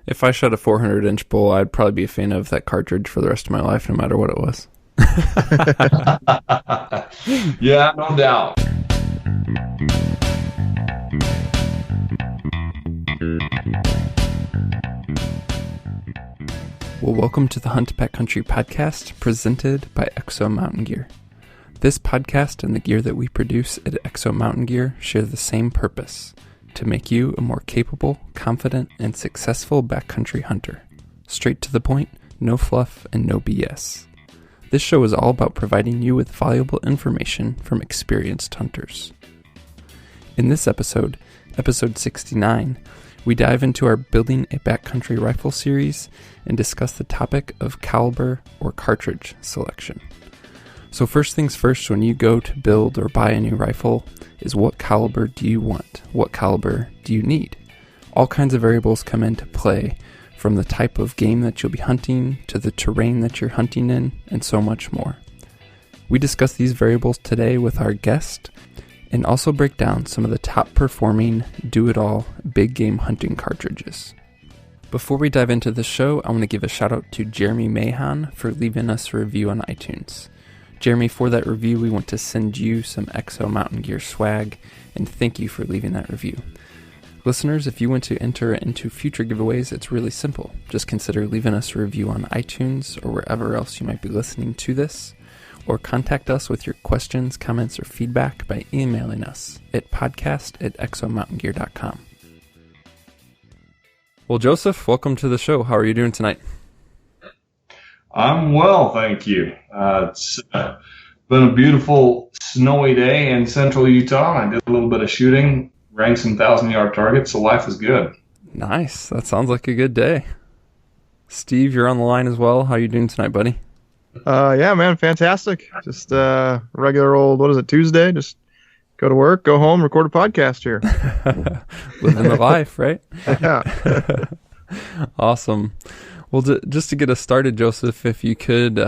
If I shot a 400-inch bull, I'd probably be a fan of that cartridge for the rest of my life, no matter what it was. Yeah, no doubt. Well, welcome to the Hunt Backcountry podcast presented by Exo Mountain Gear. This podcast and the gear that we produce at Exo Mountain Gear share the same purpose: to make you a more capable, confident, and successful backcountry hunter. Straight to the point, no fluff, and no BS. This show is all about providing you with valuable information from experienced hunters. In this episode, episode 69, we dive into our Building a Backcountry Rifle series and discuss the topic of caliber or cartridge selection. So first things first, when you go to build or buy a new rifle, is what caliber do you want? What caliber do you need? All kinds of variables come into play, from the type of game that you'll be hunting to the terrain that you're hunting in, and so much more. We discuss these variables today with our guest and also break down some of the top performing do-it-all big game hunting cartridges. Before we dive into the show, I want to give a shout out to Jeremy Mahan for leaving us a review on iTunes. Jeremy, for that review, we want to send you some Exo Mountain Gear swag, and thank you for leaving that review. Listeners, if you want to enter into future giveaways, it's really simple. Just consider leaving us a review on iTunes or wherever else you might be listening to this, or contact us with your questions, comments, or feedback by emailing us at podcast@exomountaingear.com. Well, Joseph, welcome to the show. How are you doing tonight? I'm well, thank you. It's been a beautiful snowy day in central Utah. I did a little bit of shooting, ranked some 1,000-yard targets, so life is good. Nice. That sounds like a good day. Steve, you're on the line as well. How are you doing tonight, buddy? Yeah, man, fantastic. Just regular old, Tuesday? Just go to work, go home, record a podcast here. Living the life, right? Yeah. Awesome. Well, just to get us started, Joseph, if you could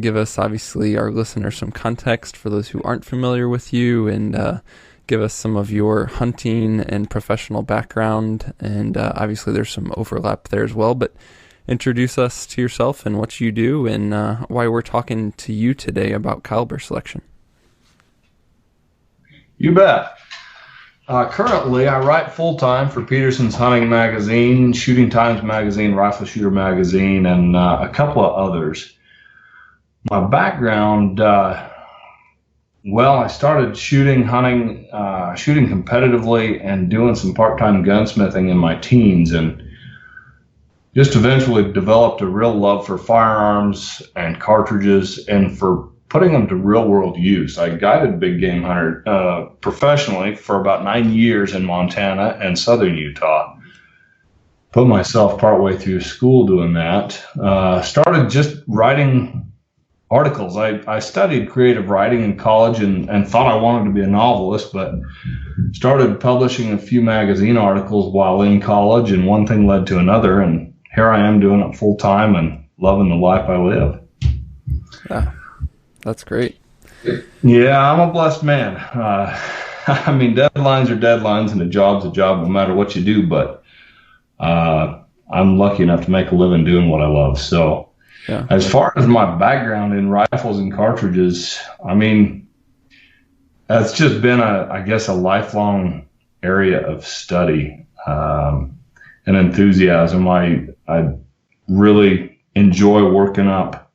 give us, obviously, our listeners some context for those who aren't familiar with you, and give us some of your hunting and professional background. And obviously there's some overlap there as well, but introduce us to yourself and what you do and why we're talking to you today about caliber selection. You bet. Currently, I write full-time for Peterson's Hunting Magazine, Shooting Times Magazine, Rifle Shooter Magazine, and a couple of others. My background, I started shooting competitively and doing some part-time gunsmithing in my teens, and just eventually developed a real love for firearms and cartridges and for putting them to real-world use. I guided big game hunter professionally for about 9 years in Montana and southern Utah. Put myself partway through school doing that. Started just writing articles. I studied creative writing in college and thought I wanted to be a novelist, but started publishing a few magazine articles while in college, and one thing led to another, and here I am doing it full-time and loving the life I live. Yeah. That's great. Yeah, I'm a blessed man. I mean, deadlines are deadlines, and a job's a job no matter what you do, but I'm lucky enough to make a living doing what I love. So yeah. As far as my background in rifles and cartridges, I mean, that's just been a lifelong area of study and enthusiasm. I really enjoy working up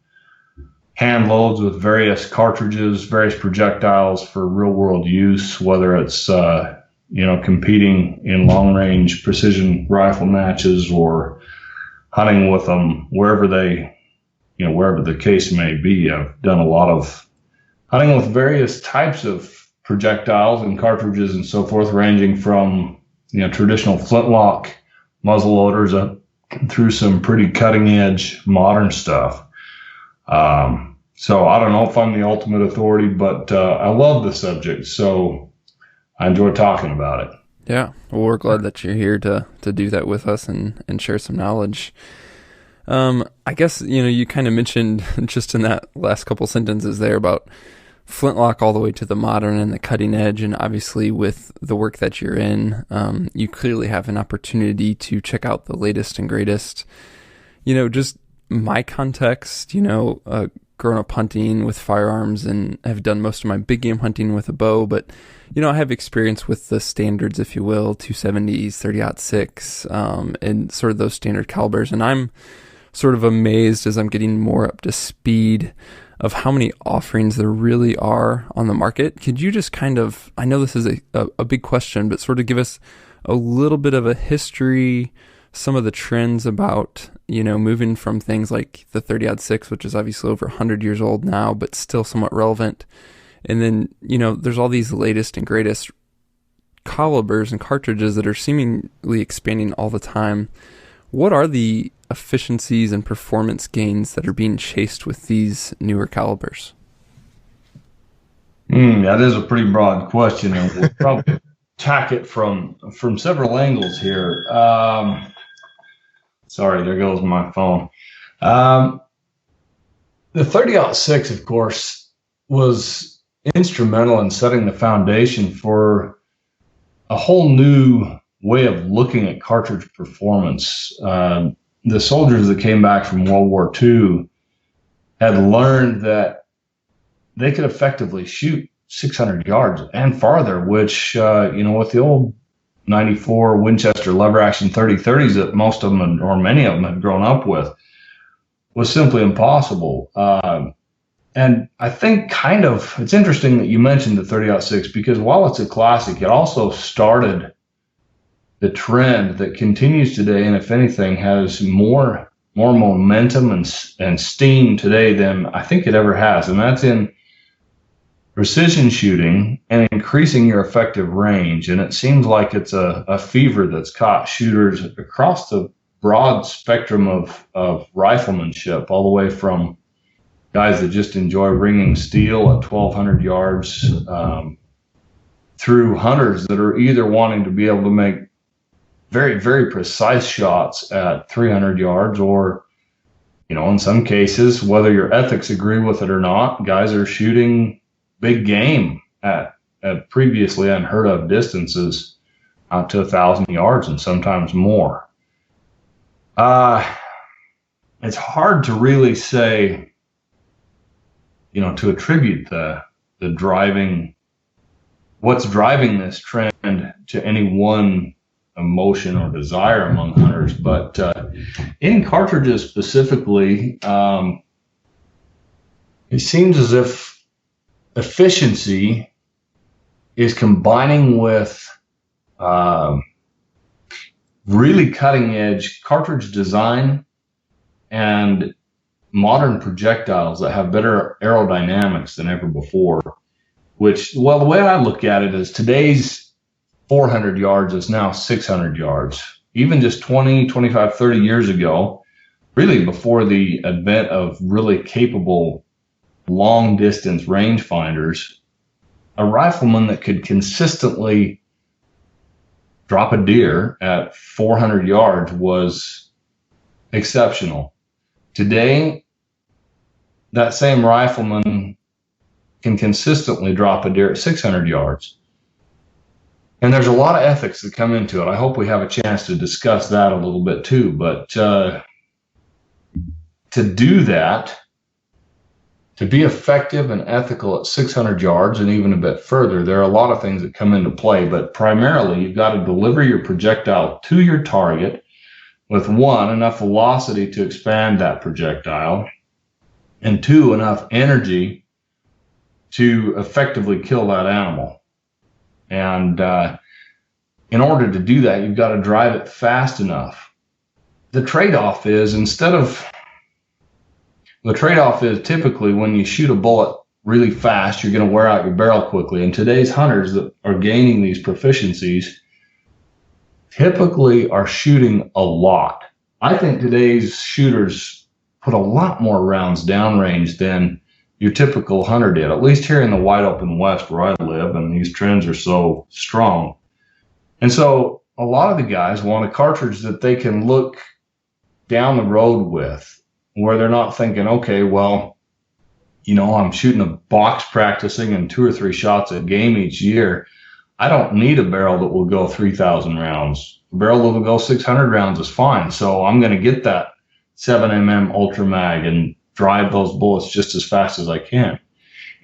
hand loads with various cartridges, various projectiles for real world use, whether it's, competing in long range precision rifle matches or hunting with them wherever the case may be. I've done a lot of hunting with various types of projectiles and cartridges and so forth, ranging from, traditional flintlock muzzle loaders up through some pretty cutting edge modern stuff. So I don't know if I'm the ultimate authority, but I love the subject, so I enjoy talking about it. Yeah, well, we're glad that you're here to do that with us and share some knowledge. I guess, you kind of mentioned just in that last couple sentences there about flintlock all the way to the modern and the cutting edge. And obviously with the work that you're in, you clearly have an opportunity to check out the latest and greatest. Just my context, grown up hunting with firearms and have done most of my big game hunting with a bow, but I have experience with the standards, if you will, 270s, 30-06, and sort of those standard calibers. And I'm sort of amazed as I'm getting more up to speed of how many offerings there really are on the market. Could you just kind of, I know this is a big question, but sort of give us a little bit of a history, some of the trends about, moving from things like the 30-06, which is obviously over 100 years old now, but still somewhat relevant. And then, there's all these latest and greatest calibers and cartridges that are seemingly expanding all the time. What are the efficiencies and performance gains that are being chased with these newer calibers? That is a pretty broad question, and we'll probably attack it from several angles here. Sorry, there goes my phone. The 30-06, of course, was instrumental in setting the foundation for a whole new way of looking at cartridge performance. The soldiers that came back from World War II had learned that they could effectively shoot 600 yards and farther, which, with the old 94 Winchester lever action 30-30s that most of them, or many of them, had grown up with, was simply impossible. And I think it's interesting that you mentioned the 30-06, because while it's a classic, it also started the trend that continues today, and if anything, has more momentum and steam today than I think it ever has. And that's in precision shooting and increasing your effective range. And it seems like it's a fever that's caught shooters across the broad spectrum of riflemanship, all the way from guys that just enjoy ringing steel at 1,200 yards, through hunters that are either wanting to be able to make very, very precise shots at 300 yards, or, in some cases, whether your ethics agree with it or not, guys are shooting big game at previously unheard of distances out to 1,000 yards and sometimes more. It's hard to really say, to attribute the what's driving this trend to any one emotion or desire among hunters. But in cartridges specifically, it seems as if efficiency is combining with really cutting edge cartridge design and modern projectiles that have better aerodynamics than ever before. Which, well, the way I look at it is today's 400 yards is now 600 yards. Even just 20, 25, 30 years ago, really before the advent of really capable long distance rangefinders, a rifleman that could consistently drop a deer at 400 yards was exceptional. Today, that same rifleman can consistently drop a deer at 600 yards. And there's a lot of ethics that come into it. I hope we have a chance to discuss that a little bit too. But to do that, to be effective and ethical at 600 yards and even a bit further, there are a lot of things that come into play. But primarily, you've got to deliver your projectile to your target with, one, enough velocity to expand that projectile, and two, enough energy to effectively kill that animal. And in order to do that, you've got to drive it fast enough. The trade-off is typically when you shoot a bullet really fast, you're going to wear out your barrel quickly. And today's hunters that are gaining these proficiencies typically are shooting a lot. I think today's shooters put a lot more rounds downrange than your typical hunter did, at least here in the wide open West where I live, and these trends are so strong. And so a lot of the guys want a cartridge that they can look down the road with, where they're not thinking, okay, well, I'm shooting a box practicing and 2 or 3 shots a game each year, I don't need a barrel that will go 3,000 rounds. A barrel that will go 600 rounds is fine. So I'm going to get that 7mm Ultra Mag and drive those bullets just as fast as I can.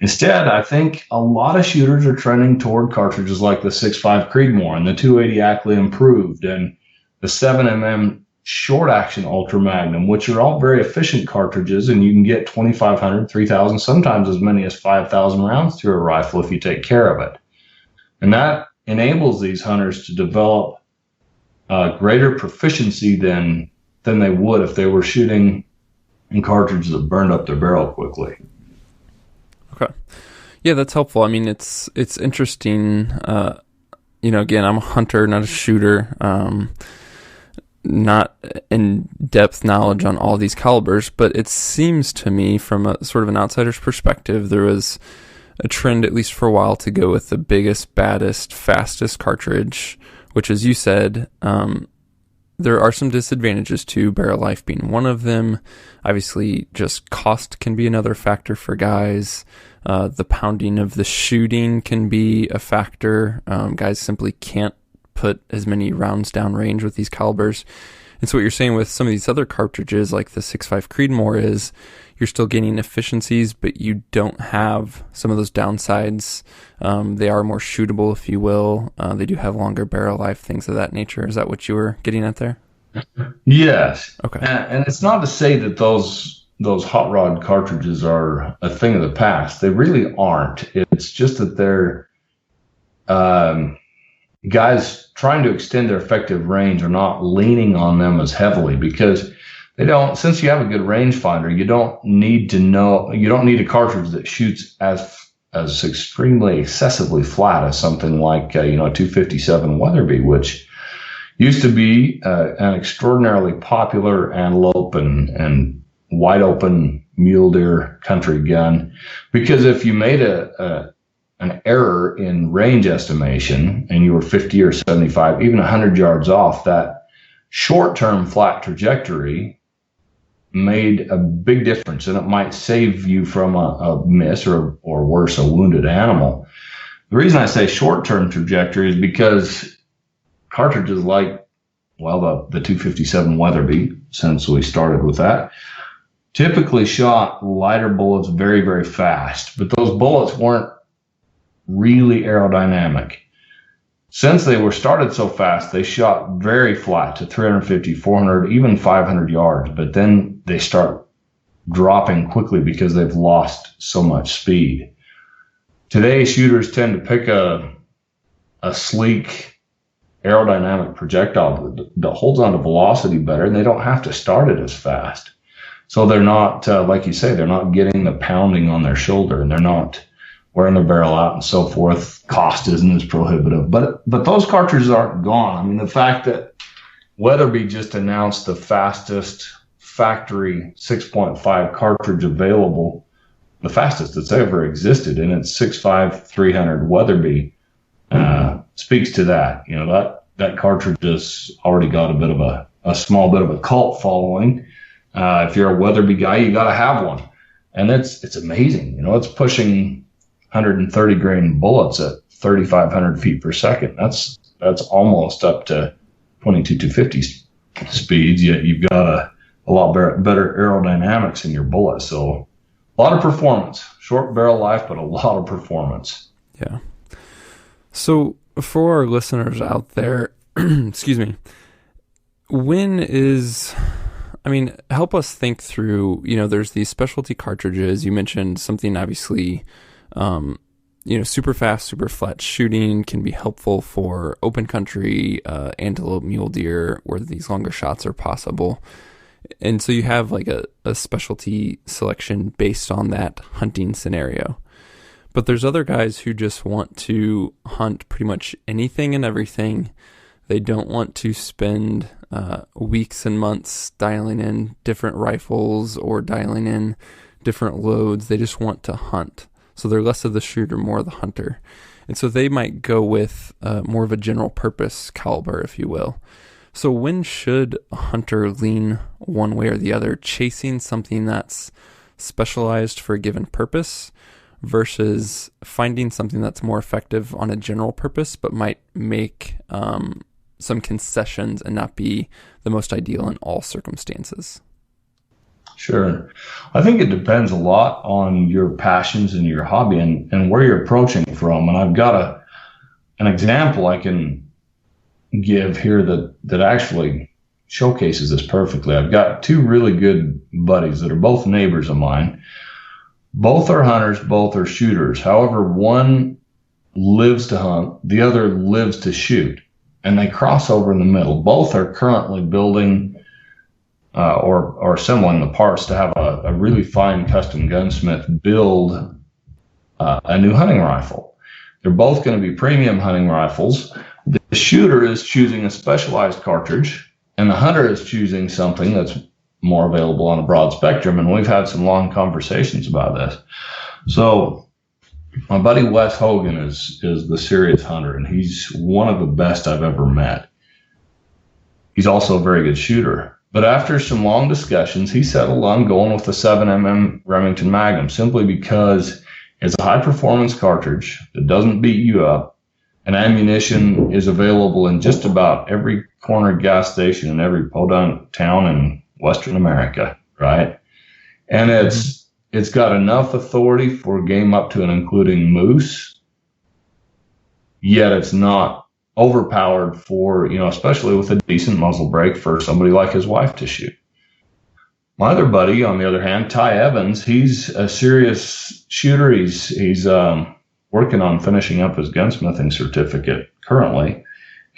Instead, I think a lot of shooters are trending toward cartridges like the 6.5 Creedmoor and the 280 Ackley Improved and the 7mm short action Ultra Magnum, which are all very efficient cartridges, and you can get 2,500, 3,000, sometimes as many as 5,000 rounds through a rifle if you take care of it. And that enables these hunters to develop greater proficiency than they would if they were shooting in cartridges that burned up their barrel quickly. Okay. Yeah, that's helpful. I mean, it's interesting. Again, I'm a hunter, not a shooter. Not in-depth knowledge on all these calibers, but it seems to me from a sort of an outsider's perspective, there was a trend, at least for a while, to go with the biggest, baddest, fastest cartridge, which, as you said, there are some disadvantages to barrel life being one of them. Obviously, just cost can be another factor for guys. The pounding of the shooting can be a factor. Guys simply can't put as many rounds down range with these calibers. And so what you're saying with some of these other cartridges like the 6.5 Creedmoor is you're still gaining efficiencies, but you don't have some of those downsides. They are more shootable, if you will. They do have longer barrel life, things of that nature. Is that what you were getting at there? Yes. Okay. And it's not to say that those hot rod cartridges are a thing of the past. They really aren't. It's just that they're guys trying to extend their effective range are not leaning on them as heavily because they don't, since you have a good rangefinder, you don't need a cartridge that shoots as extremely excessively flat as something like, a 257 Weatherby, which used to be an extraordinarily popular antelope and wide open mule deer country gun, because if you made an error in range estimation and you were 50 or 75, even 100 yards off, that short-term flat trajectory made a big difference, and it might save you from a miss or worse, a wounded animal. The reason I say short-term trajectory is because cartridges like, the 257 Weatherby, since we started with that, typically shot lighter bullets very, very fast, but those bullets weren't really aerodynamic. Since they were started so fast, they shot very flat to 350, 400, even 500 yards, but then they start dropping quickly because they've lost so much speed. Today, shooters tend to pick a sleek aerodynamic projectile that holds on to velocity better, and they don't have to start it as fast. So they're not, like you say, they're not getting the pounding on their shoulder, and they're not wearing their barrel out and so forth. Cost isn't as prohibitive, but those cartridges aren't gone. I mean, the fact that Weatherby just announced the fastest factory 6.5 cartridge available, the fastest that's ever existed, and it's 6.5 300 Weatherby, speaks to that. That cartridge has already got a bit of a small bit of a cult following. If you're a Weatherby guy, you got to have one, and it's amazing. It's pushing 130 grain bullets at 3,500 feet per second. That's almost up to 22-250 speeds. Yet you've got a lot better aerodynamics in your bullet. So a lot of performance, short barrel life, but a lot of performance. Yeah. So for our listeners out there, excuse me, help us think through, there's these specialty cartridges. You mentioned something obviously, super fast, super flat shooting can be helpful for open country, antelope, mule deer, where these longer shots are possible. And so you have like a specialty selection based on that hunting scenario. But there's other guys who just want to hunt pretty much anything and everything. They don't want to spend weeks and months dialing in different rifles or dialing in different loads. They just want to hunt. So they're less of the shooter, more of the hunter. And so they might go with more of a general purpose caliber, if you will. So when should a hunter lean one way or the other, chasing something that's specialized for a given purpose versus finding something that's more effective on a general purpose but might make some concessions and not be the most ideal in all circumstances? Sure. I think it depends a lot on your passions and your hobby and where you're approaching from. And I've got an example I can give here that actually showcases this perfectly. I've got two really good buddies that are both neighbors of mine. Both are hunters, both are shooters. However, one lives to hunt, the other lives to shoot, and they cross over in the middle. Both are currently building or assembling the parts to have a really fine custom gunsmith build a new hunting rifle. They're both going to be premium hunting rifles. The shooter is choosing a specialized cartridge, and the hunter is choosing something that's more available on a broad spectrum. And we've had some long conversations about this. So my buddy Wes Hogan is the serious hunter, and he's one of the best I've ever met. He's also a very good shooter. But after some long discussions, he settled on going with the 7mm Remington Magnum simply because it's a high-performance cartridge that doesn't beat you up, and ammunition is available in just about every corner gas station in every podunk town in Western America, right? And it's got enough authority for game up to and including moose, yet it's not overpowered for, especially with a decent muzzle brake for somebody like his wife to shoot. My other buddy, on the other hand, Ty Evans, he's a serious shooter. He's working on finishing up his gunsmithing certificate currently,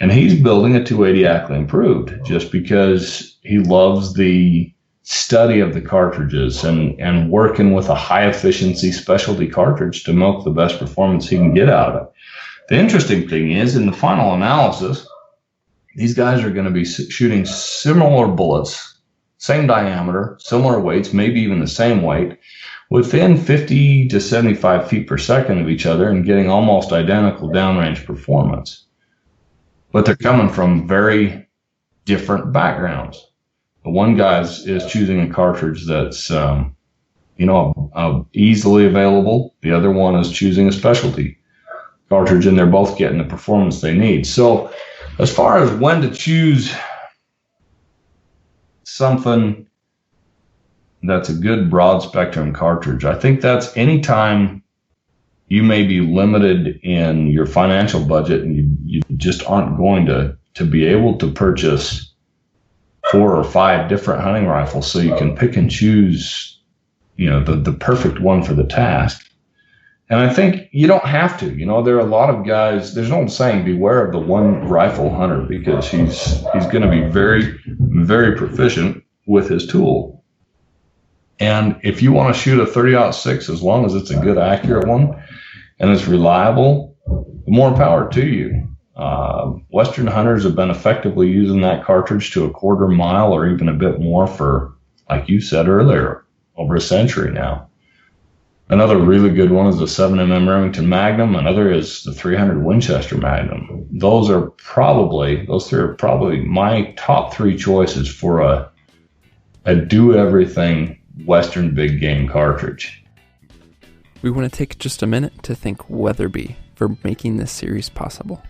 and he's building a 280 Ackley Improved just because he loves the study of the cartridges and working with a high efficiency specialty cartridge to milk the best performance he can get out of it. The interesting thing is, in the final analysis, these guys are going to be shooting similar bullets, same diameter, similar weights, maybe even the same weight, within 50 to 75 feet per second of each other and getting almost identical downrange performance. But they're coming from very different backgrounds. The one guy is choosing a cartridge that's, easily available. The other one is choosing a specialty cartridge, and they're both getting the performance they need. So as far as when to choose something that's a good broad spectrum cartridge, I think that's anytime you may be limited in your financial budget and you just aren't going to be able to purchase 4 or 5 different hunting rifles so you can pick and choose, the perfect one for the task. And I think you don't have to. There are a lot of guys, there's an old saying, beware of the one rifle hunter, because he's going to be very, very proficient with his tool. And if you want to shoot a 30-06, as long as it's a good, accurate one and it's reliable, more power to you. Western hunters have been effectively using that cartridge to a quarter mile or even a bit more for, like you said earlier, over a century now. Another really good one is the 7mm Remington Magnum. Another is the 300 Winchester Magnum. Those three are probably my top 3 choices for a do-everything Western big game cartridge. We want to take just a minute to thank Weatherby for making this series possible.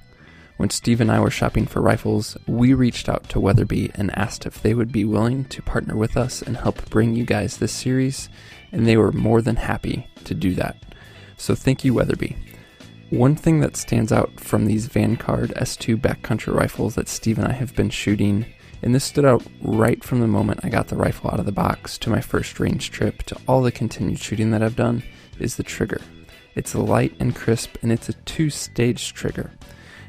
When Steve and I were shopping for rifles, we reached out to Weatherby and asked if they would be willing to partner with us and help bring you guys this series, and they were more than happy to do that. So thank you, Weatherby. One thing that stands out from these Vanguard S2 backcountry rifles that Steve and I have been shooting, and this stood out right from the moment I got the rifle out of the box to my first range trip to all the continued shooting that I've done, is the trigger. It's light and crisp, and it's a 2-stage trigger.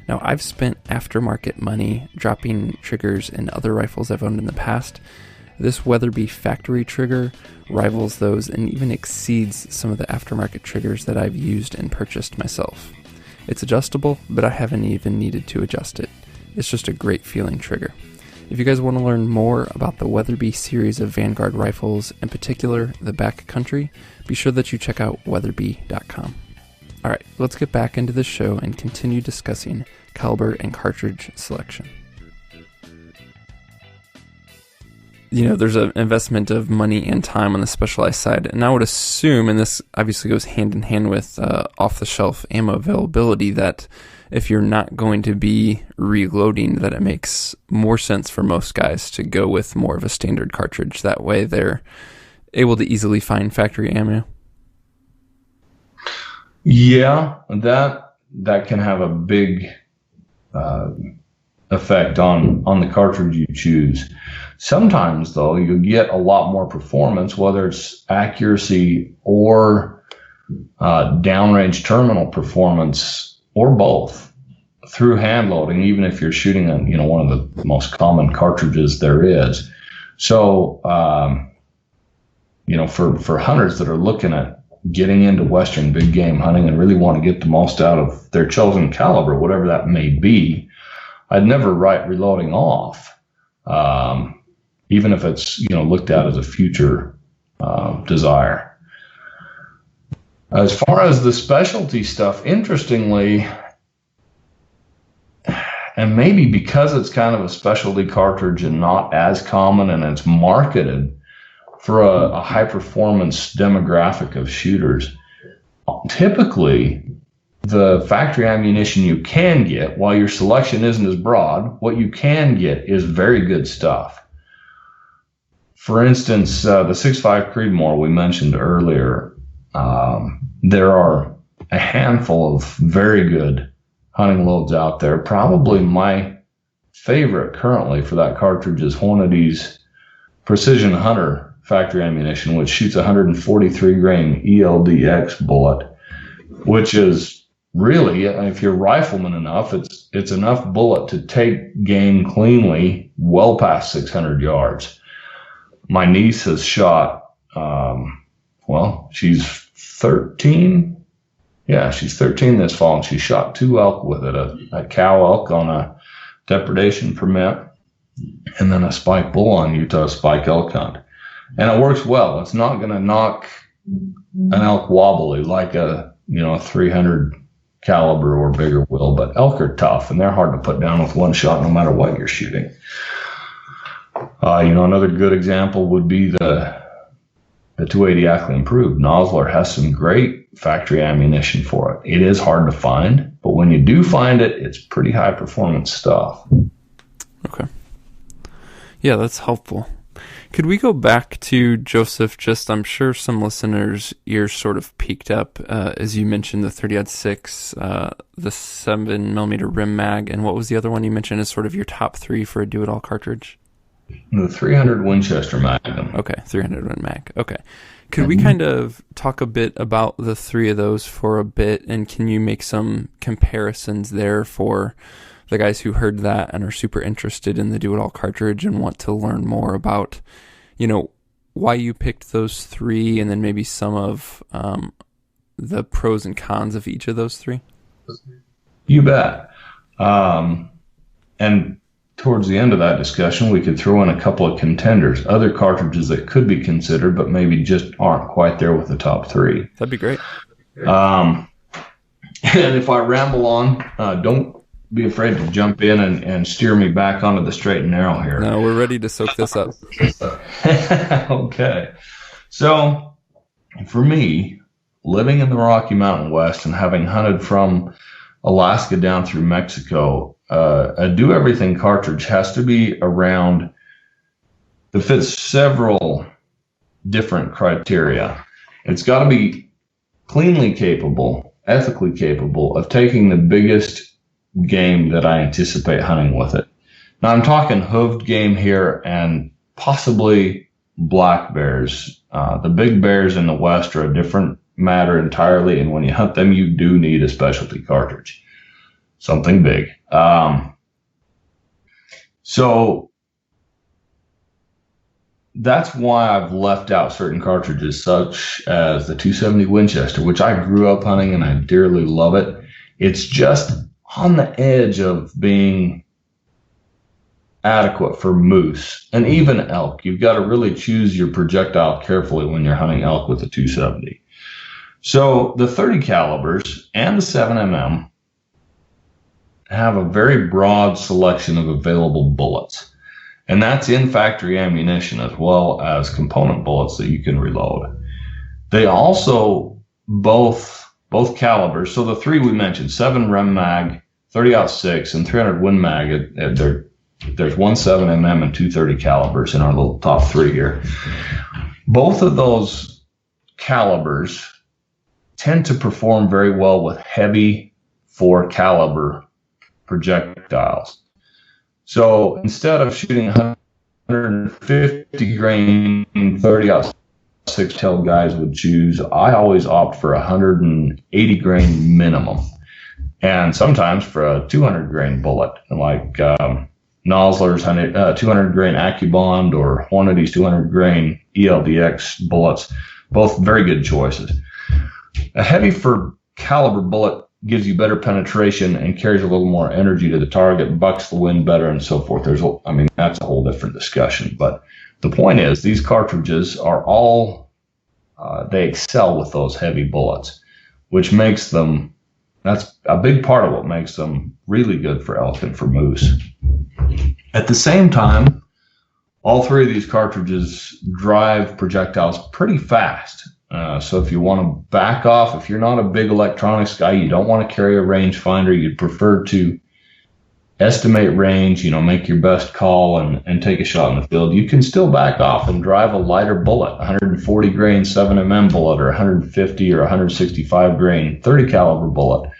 Now, I've spent aftermarket money dropping triggers in other rifles I've owned in the past. This Weatherby factory trigger rivals those and even exceeds some of the aftermarket triggers that I've used and purchased myself. It's adjustable, but I haven't even needed to adjust it. It's just a great feeling trigger. If you guys want to learn more about the Weatherby series of Vanguard rifles, in particular the Backcountry, be sure that you check out weatherby.com. Alright, let's get back into the show and continue discussing caliber and cartridge selection. there's an investment of money and time on the specialized side. And I would assume, and this obviously goes hand in hand with off-the-shelf ammo availability, that if you're not going to be reloading, that it makes more sense for most guys to go with more of a standard cartridge. That way they're able to easily find factory ammo. Yeah, that can have a big effect on the cartridge you choose. Sometimes, though, you get a lot more performance, whether it's accuracy or downrange terminal performance, or both, through hand loading, even if you're shooting on one of the most common cartridges there is. So for hunters that are looking at getting into Western big game hunting and really want to get the most out of their chosen caliber, whatever that may be, I'd never write reloading off, even if it's looked at as a future desire. As far as the specialty stuff, interestingly, and maybe because it's kind of a specialty cartridge and not as common, and it's marketed for a high performance demographic of shooters, typically the factory ammunition you can get, while your selection isn't as broad, what you can get is very good stuff. For instance, the 6.5 Creedmoor we mentioned earlier, there are a handful of very good hunting loads out there. Probably my favorite currently for that cartridge is Hornady's Precision Hunter factory ammunition, which shoots a 143 grain ELDX bullet, which is really, if you're rifleman enough, it's enough bullet to take game cleanly well past 600 yards. My niece has shot, she's 13. Yeah, she's 13 this fall, and she shot 2 elk with it, a cow elk on a depredation permit, and then a spike bull on Utah spike elk hunt. And it works well. It's not going to knock an elk wobbly like a 300 caliber or bigger will, but elk are tough, and they're hard to put down with one shot no matter what you're shooting. Another good example would be the 280 Ackley Improved. Nosler has some great factory ammunition for it. It is hard to find, but when you do find it, it's pretty high performance stuff. Okay. Yeah, that's helpful. Could we go back to Joseph? I'm sure some listeners' ears sort of peaked up as you mentioned the 30-06, the 7mm rim mag, and what was the other one you mentioned as sort of your top 3 for a do-it-all cartridge? The 300 Winchester Magnum. Okay, 300 Win Mag. Okay. Could we kind of talk a bit about the 3 of those for a bit, and can you make some comparisons there for the guys who heard that and are super interested in the do-it-all cartridge and want to learn more about, why you picked those 3, and then maybe some of the pros and cons of each of those 3? You bet. And towards the end of that discussion, we could throw in a couple of contenders, other cartridges that could be considered, but maybe just aren't quite there with the top 3. That'd be great. And if I ramble on, don't be afraid to jump in and steer me back onto the straight and narrow here. No, we're ready to soak this up. Okay. So for me, living in the Rocky Mountain West and having hunted from Alaska down through Mexico, a do-everything cartridge has to be around that fits several different criteria. It's got to be cleanly capable, ethically capable of taking the biggest game that I anticipate hunting with it. Now, I'm talking hooved game here and possibly black bears. The big bears in the West are a different matter entirely, and when you hunt them, you do need a specialty cartridge. Something big. So that's why I've left out certain cartridges, such as the 270 Winchester, which I grew up hunting and I dearly love it. It's just on the edge of being adequate for moose and even elk. You've got to really choose your projectile carefully when you're hunting elk with the 270. So the 30 calibers and the 7mm have a very broad selection of available bullets. And that's in factory ammunition as well as component bullets that you can reload. They also both calibers. So the three we mentioned, 7 Rem Mag, 30-06, and 300 Win Mag. There's 1.7mm and 230 calibers in our little top 3 here. Both of those calibers tend to perform very well with heavy 4 caliber projectiles. So instead of shooting 150 grain 30-06 tail guys would choose, I always opt for 180 grain minimum, and sometimes for a 200 grain bullet, like Nosler's 200 grain AccuBond or Hornady's 200 grain ELDX bullets. Both very good choices. A heavy for caliber bullet gives you better penetration and carries a little more energy to the target, bucks the wind better, and so forth. That's a whole different discussion. But the point is, these cartridges are all, they excel with those heavy bullets, which makes them, that's a big part of what makes them really good for elk and for moose. At the same time, all 3 of these cartridges drive projectiles pretty fast. So if you want to back off, if you're not a big electronics guy, you don't want to carry a rangefinder, you'd prefer to estimate range, make your best call and take a shot in the field, you can still back off and drive a lighter bullet, 140 grain 7mm bullet, or 150 or 165 grain 30 caliber bullet.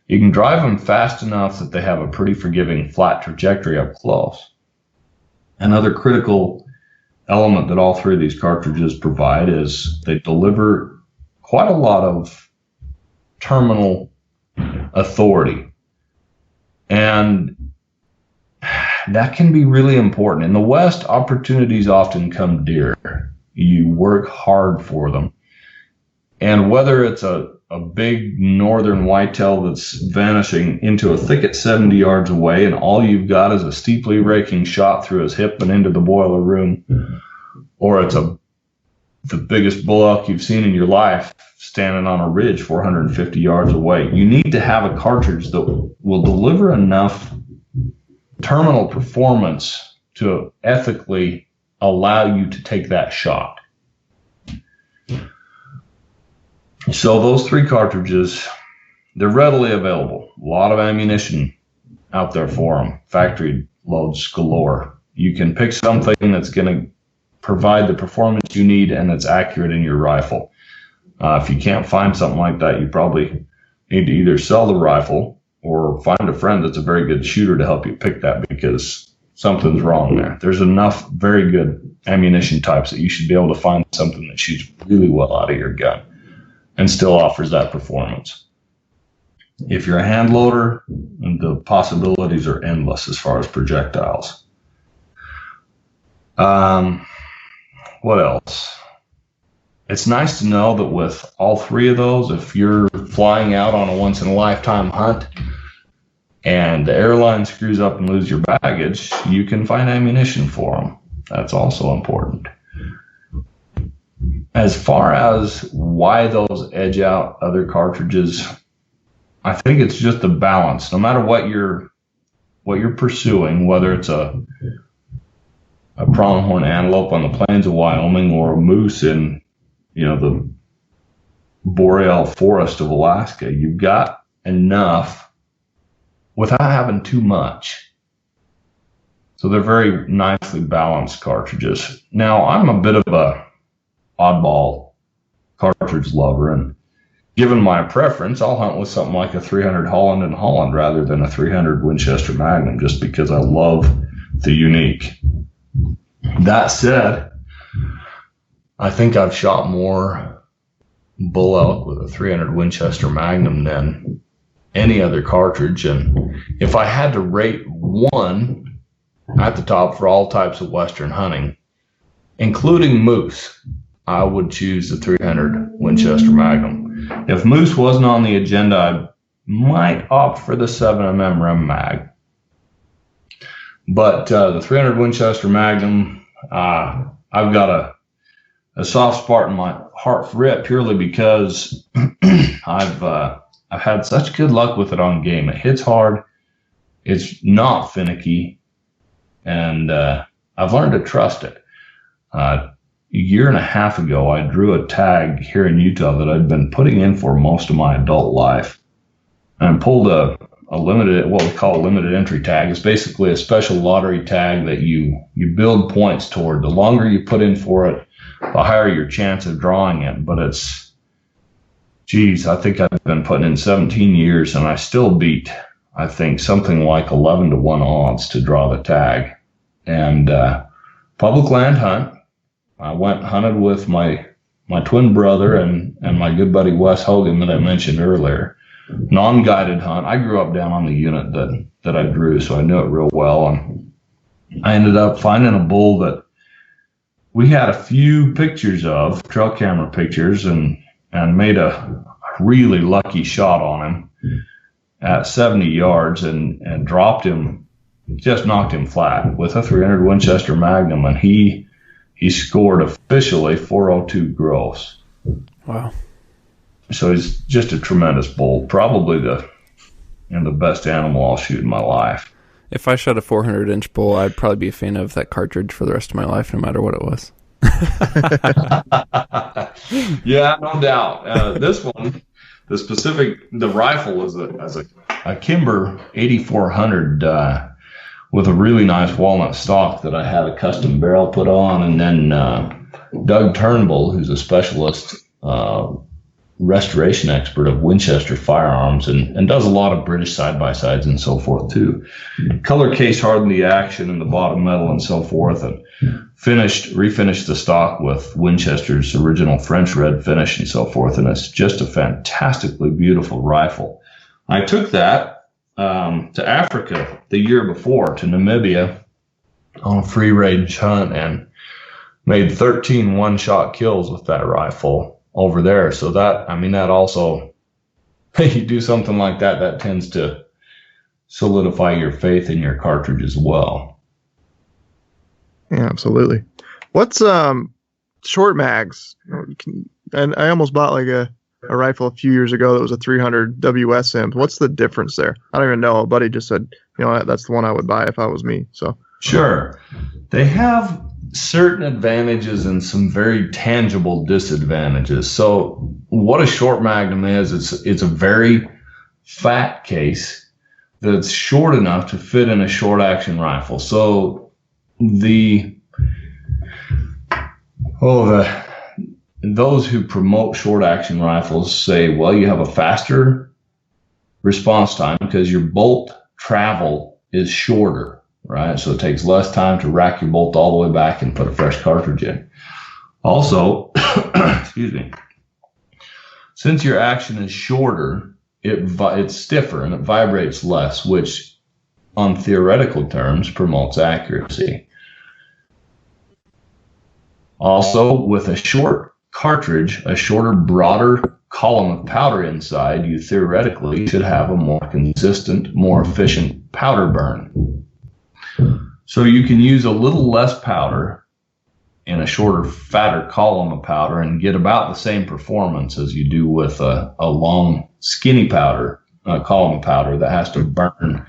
You can drive them fast enough that they have a pretty forgiving flat trajectory up close. Another critical element that all 3 of these cartridges provide is they deliver quite a lot of terminal authority. And that can be really important. In the West, opportunities often come dear. You work hard for them. And whether it's a big northern whitetail that's vanishing into a thicket 70 yards away and all you've got is a steeply raking shot through his hip and into the boiler room, or it's the biggest bull elk you've seen in your life standing on a ridge 450 yards away, you need to have a cartridge that will deliver enough terminal performance to ethically allow you to take that shot. So those 3 cartridges, they're readily available. A lot of ammunition out there for them. Factory loads galore. You can pick something that's going to provide the performance you need and that's accurate in your rifle. If you can't find something like that, you probably need to either sell the rifle or find a friend that's a very good shooter to help you pick that, because something's wrong there. There's enough very good ammunition types that you should be able to find something that shoots really well out of your gun and still offers that performance. If you're a hand loader, the possibilities are endless as far as projectiles. What else? It's nice to know that with all 3 of those, if you're flying out on a once-in-a-lifetime hunt and the airline screws up and lose your baggage, you can find ammunition for them. That's also important. As far as why those edge out other cartridges, I think it's just the balance. No matter what you're pursuing, whether it's a pronghorn antelope on the plains of Wyoming or a moose in the boreal forest of Alaska, you've got enough without having too much. So they're very nicely balanced cartridges. Now, I'm a bit of a oddball cartridge lover, and given my preference, I'll hunt with something like a 300 Holland and Holland rather than a 300 Winchester Magnum, just because I love the unique. That said, I think I've shot more bull elk with a 300 Winchester Magnum than any other cartridge, and if I had to rate one at the top for all types of Western hunting, including moose, I would choose the 300 Winchester Magnum. If moose wasn't on the agenda, I might opt for the 7mm Rem Mag. But the 300 Winchester Magnum, I've got a soft spot in my heart for it, purely because I've had such good luck with it on game. It hits hard, it's not finicky, and I've learned to trust it. A year and a half ago, I drew a tag here in Utah that I'd been putting in for most of my adult life, and pulled a limited, what we call a limited entry tag. It's basically a special lottery tag that you build points toward. The longer you put in for it, the higher your chance of drawing it. But it's, geez, I think I've been putting in 17 years, and I still beat, I think, something like 11 to 1 odds to draw the tag. And public land hunt, I went hunted with my twin brother and my good buddy Wes Hogan that I mentioned earlier. Non-guided hunt. I grew up down on the unit that I drew, so I knew it real well. And I ended up finding a bull that we had a few pictures of, trail camera pictures, and made a really lucky shot on him at 70 yards and dropped him, just knocked him flat with a 300 Winchester Magnum, and he scored officially 402 gross. Wow. So he's just a tremendous bull, probably the best animal I'll shoot in my life. If I shot a 400-inch bull, I'd probably be a fan of that cartridge for the rest of my life, no matter what it was. Yeah, no doubt. This one, the rifle is a Kimber 8400 with a really nice walnut stock that I had a custom barrel put on, and then Doug Turnbull, who's a specialist restoration expert of Winchester firearms and does a lot of British side-by-sides and so forth too. Color case hardened the action in the bottom metal and so forth, and refinished the stock with Winchester's original French red finish and so forth, and it's just a fantastically beautiful rifle. I took that to Africa the year before, to Namibia, on a free range hunt, and made 13 one-shot kills with that rifle over there. So that also, you do something like that tends to solidify your faith in your cartridge as well. Yeah, absolutely. What's short mags? And I almost bought like a rifle a few years ago that was a 300 WSM. What's the difference there? I don't even know. A buddy just said, that's the one I would buy if I was me. So sure, they have certain advantages and some very tangible disadvantages. So what a short magnum is, it's a very fat case that's short enough to fit in a short action rifle. So those who promote short action rifles say, well, you have a faster response time because your bolt travel is shorter. Right, so it takes less time to rack your bolt all the way back and put a fresh cartridge in. Also, excuse me, since your action is shorter, it's stiffer and it vibrates less, which on theoretical terms promotes accuracy. Also, with a short cartridge, a shorter, broader column of powder inside, you theoretically should have a more consistent, more efficient powder burn. So you can use a little less powder in a shorter, fatter column of powder and get about the same performance as you do with a long, skinny powder, column of powder that has to burn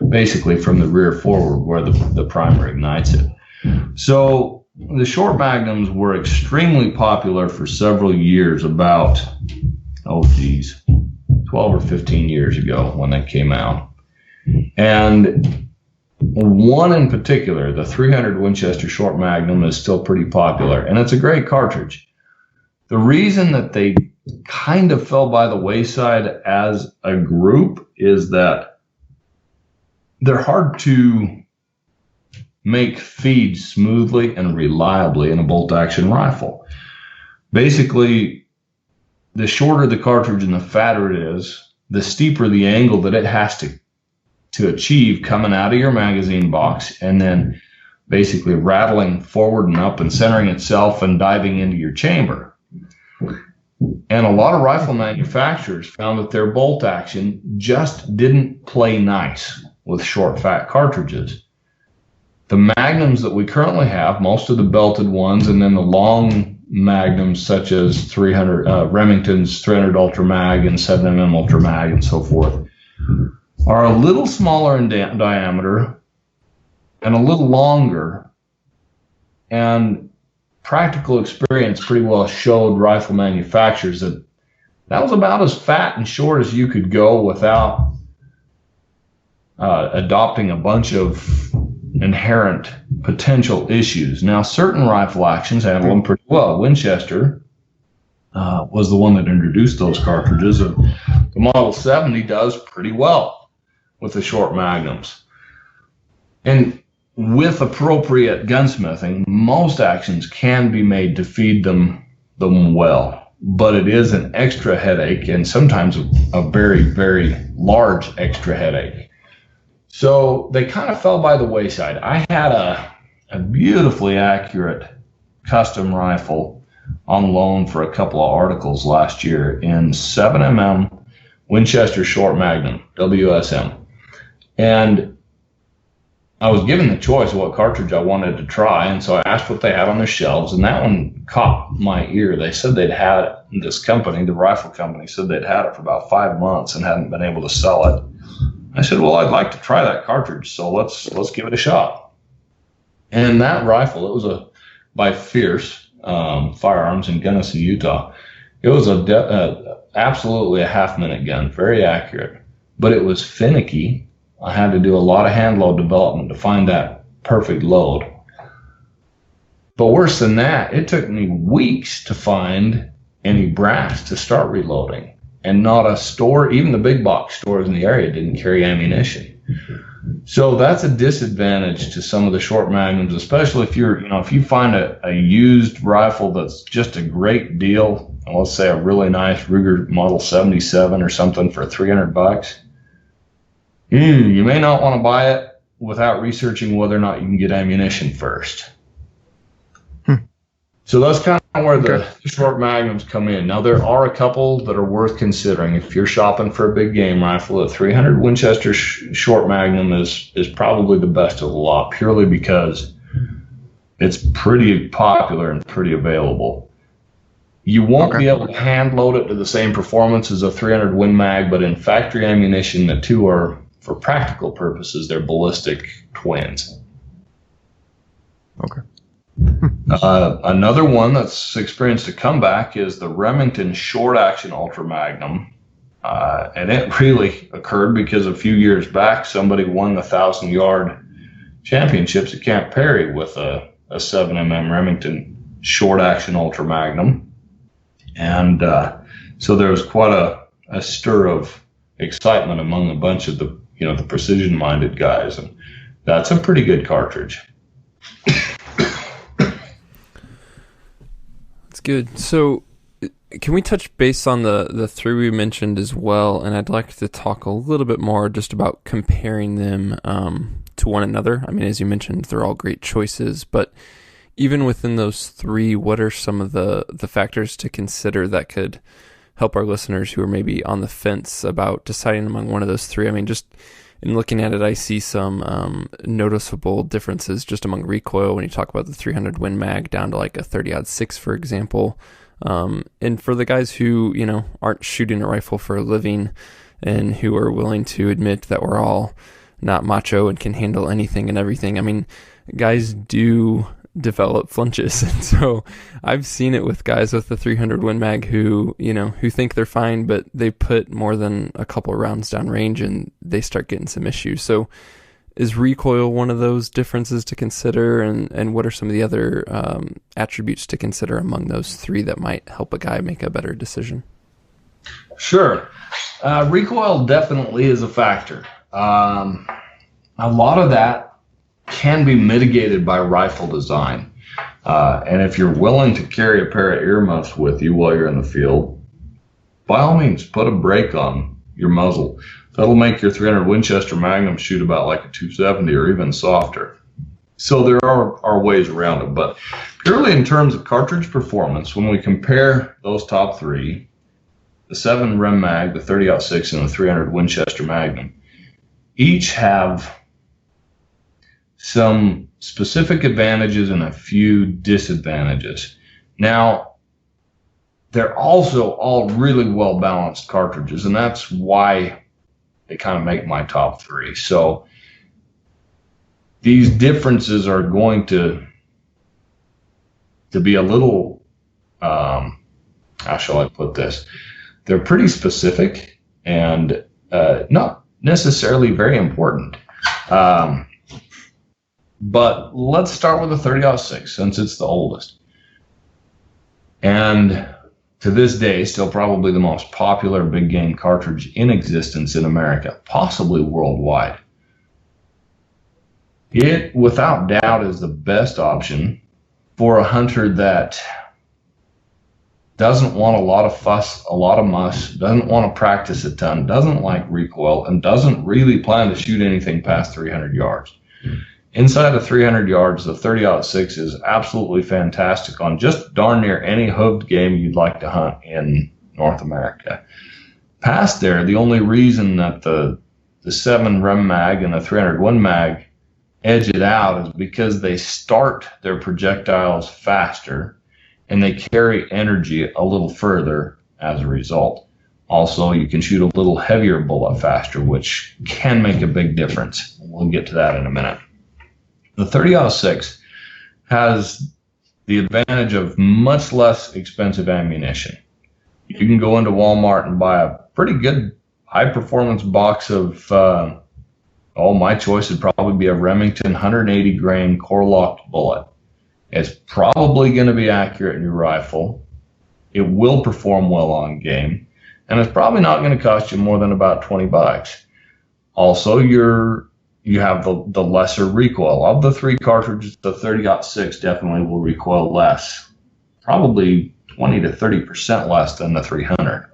basically from the rear forward where the primer ignites it. So the short magnums were extremely popular for several years, about, 12 or 15 years ago when they came out. And one in particular, the 300 Winchester Short Magnum, is still pretty popular, and it's a great cartridge. The reason that they kind of fell by the wayside as a group is that they're hard to make feed smoothly and reliably in a bolt-action rifle. Basically, the shorter the cartridge and the fatter it is, the steeper the angle that it has to achieve coming out of your magazine box, and then basically rattling forward and up and centering itself and diving into your chamber. And a lot of rifle manufacturers found that their bolt action just didn't play nice with short, fat cartridges. The magnums that we currently have, most of the belted ones, and then the long magnums such as Remington's 300 Ultra Mag and 7mm Ultra Mag and so forth, are a little smaller in diameter and a little longer And practical experience pretty well showed rifle manufacturers that that was about as fat and short as you could go without adopting a bunch of inherent potential issues. Now, certain rifle actions handle them pretty well. Winchester was the one that introduced those cartridges. And the Model 70 does pretty well with the short magnums. And with appropriate gunsmithing, most actions can be made to feed them well. But it is an extra headache, and sometimes a very, very large extra headache. So they kind of fell by the wayside. I had a beautifully accurate custom rifle on loan for a couple of articles last year in 7mm Winchester Short Magnum, WSM. And I was given the choice of what cartridge I wanted to try, and so I asked what they had on their shelves, and that one caught my ear. They said they'd had it, this company, the rifle company, said they'd had it for about 5 months and hadn't been able to sell it. I said, well, I'd like to try that cartridge, so let's give it a shot. And that rifle, it was by Fierce Firearms in Gunnison, Utah. It was absolutely a half-minute gun, very accurate, but it was finicky. I had to do a lot of hand load development to find that perfect load. But worse than that, it took me weeks to find any brass to start reloading. And not a store, even the big box stores in the area, didn't carry ammunition. So that's a disadvantage to some of the short magnums, especially if if you find a used rifle that's just a great deal, let's say a really nice Ruger Model 77 or something for $300. You may not want to buy it without researching whether or not you can get ammunition first. So that's kind of where the short magnums come in. Now, there are a couple that are worth considering. If you're shopping for a big game rifle, a 300 Winchester short magnum is probably the best of the lot, purely because it's pretty popular and pretty available. You won't be able to hand load it to the same performance as a 300 Win Mag, but in factory ammunition, the two are, for practical purposes, they're ballistic twins. Okay. Another one that's experienced a comeback is the Remington Short Action Ultra Magnum. And it really occurred because a few years back, somebody won the 1,000-yard championships at Camp Perry with a 7mm Remington Short Action Ultra Magnum. And so there was quite a stir of excitement among a bunch of the precision-minded guys. And that's a pretty good cartridge. That's good. So can we touch base on the three we mentioned as well? And I'd like to talk a little bit more just about comparing them to one another. I mean, as you mentioned, they're all great choices, but even within those three, what are some of the factors to consider that could help our listeners who are maybe on the fence about deciding among one of those three? I mean, just in looking at it, I see some noticeable differences just among recoil when you talk about the 300 Win Mag down to like a 30-06, for example. And for the guys who, aren't shooting a rifle for a living and who are willing to admit that we're all not macho and can handle anything and everything, I mean, guys do develop flinches. And so I've seen it with guys with the 300 Win Mag who think they're fine, but they put more than a couple rounds down range and they start getting some issues. So is recoil one of those differences to consider? And what are some of the other attributes to consider among those three that might help a guy make a better decision? Sure. Recoil definitely is a factor. A lot of that can be mitigated by rifle design. And if you're willing to carry a pair of earmuffs with you while you're in the field, by all means, put a brake on your muzzle. That'll make your 300 Winchester Magnum shoot about like a 270 or even softer. So there are ways around it. But purely in terms of cartridge performance, when we compare those top three, the 7 Rem Mag, the 30-06, and the 300 Winchester Magnum, each have some specific advantages and a few disadvantages. Now, they're also all really well-balanced cartridges, and that's why they kind of make my top three. So these differences are going to to be a little, how shall I put this? They're pretty specific and not necessarily very important. But let's start with the 30-06 since it's the oldest. And to this day, still probably the most popular big game cartridge in existence in America, possibly worldwide. It, without doubt, is the best option for a hunter that doesn't want a lot of fuss, a lot of muss, doesn't want to practice a ton, doesn't like recoil, and doesn't really plan to shoot anything past 300 yards. Inside of 300 yards, the 30-06 is absolutely fantastic on just darn near any hooved game you'd like to hunt in North America. Past there, the only reason that the 7 Rem mag and the 301 mag edge it out is because they start their projectiles faster and they carry energy a little further as a result. Also, you can shoot a little heavier bullet faster, which can make a big difference. We'll get to that in a minute. The 30-06 has the advantage of much less expensive ammunition. You can go into Walmart and buy a pretty good high-performance box of, my choice would probably be a Remington 180 grain core-locked bullet. It's probably going to be accurate in your rifle. It will perform well on game, and it's probably not going to cost you more than about $20. Also, you have the lesser recoil. Of the 3 cartridges, the 30-06 definitely will recoil less, probably 20 to 30% less than the 300.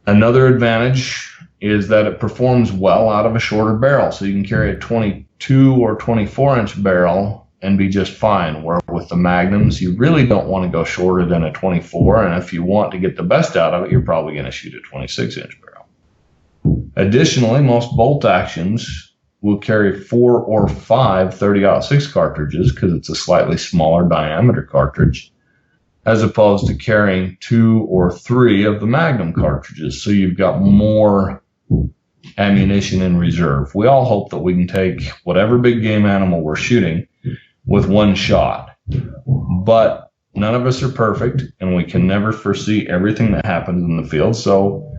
Another advantage is that it performs well out of a shorter barrel, so you can carry a 22 or 24-inch barrel and be just fine, where with the magnums, you really don't want to go shorter than a 24, and if you want to get the best out of it, you're probably going to shoot a 26-inch barrel. Additionally, most bolt actions will carry 4 or 5 30-06 cartridges because it's a slightly smaller diameter cartridge, as opposed to carrying 2 or 3 of the Magnum cartridges. So you've got more ammunition in reserve. We all hope that we can take whatever big game animal we're shooting with one shot, but none of us are perfect, and we can never foresee everything that happens in the field. So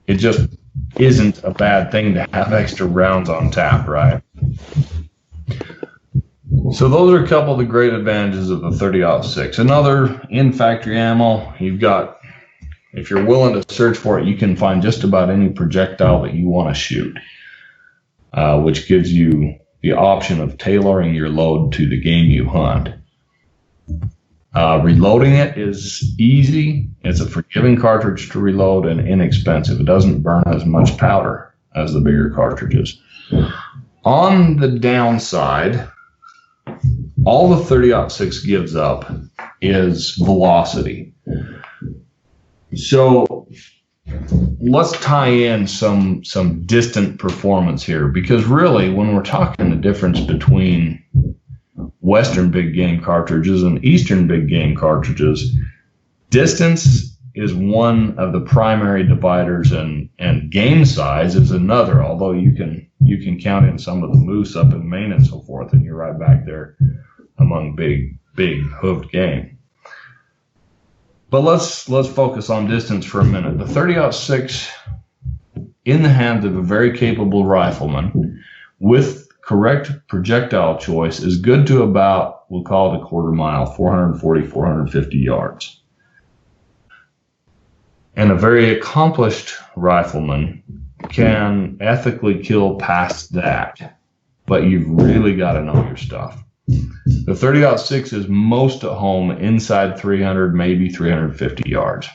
it just isn't a bad thing to have extra rounds on tap, right? So those are a couple of the great advantages of the 30-06. Another in-factory ammo, you've got, if you're willing to search for it, you can find just about any projectile that you want to shoot, which gives you the option of tailoring your load to the game you hunt. Reloading it is easy. It's a forgiving cartridge to reload and inexpensive. It doesn't burn as much powder as the bigger cartridges. On the downside, all the 30-06 gives up is velocity. So let's tie in some distant performance here, because really when we're talking the difference between Western big game cartridges and Eastern big game cartridges, distance is one of the primary dividers, and game size is another, although you can count in some of the moose up in Maine and so forth, and you're right back there among big hooved game. But let's focus on distance for a minute. The 30-06 in the hands of a very capable rifleman with correct projectile choice is good to about, we'll call it a quarter mile, 440, 450 yards. And a very accomplished rifleman can ethically kill past that, but you've really got to know your stuff. The 30-06 is most at home inside 300, maybe 350 yards.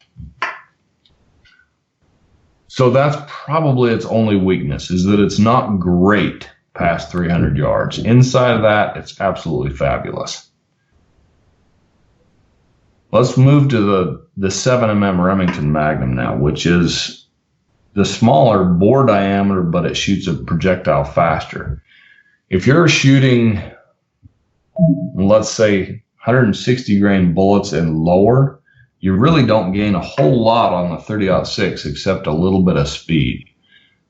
So that's probably its only weakness, is that it's not great past 300 yards. Inside of that, it's absolutely fabulous. Let's move to the 7mm Remington Magnum now, which is the smaller bore diameter, but it shoots a projectile faster. If you're shooting, let's say, 160 grain bullets and lower, you really don't gain a whole lot on the 30-06 except a little bit of speed.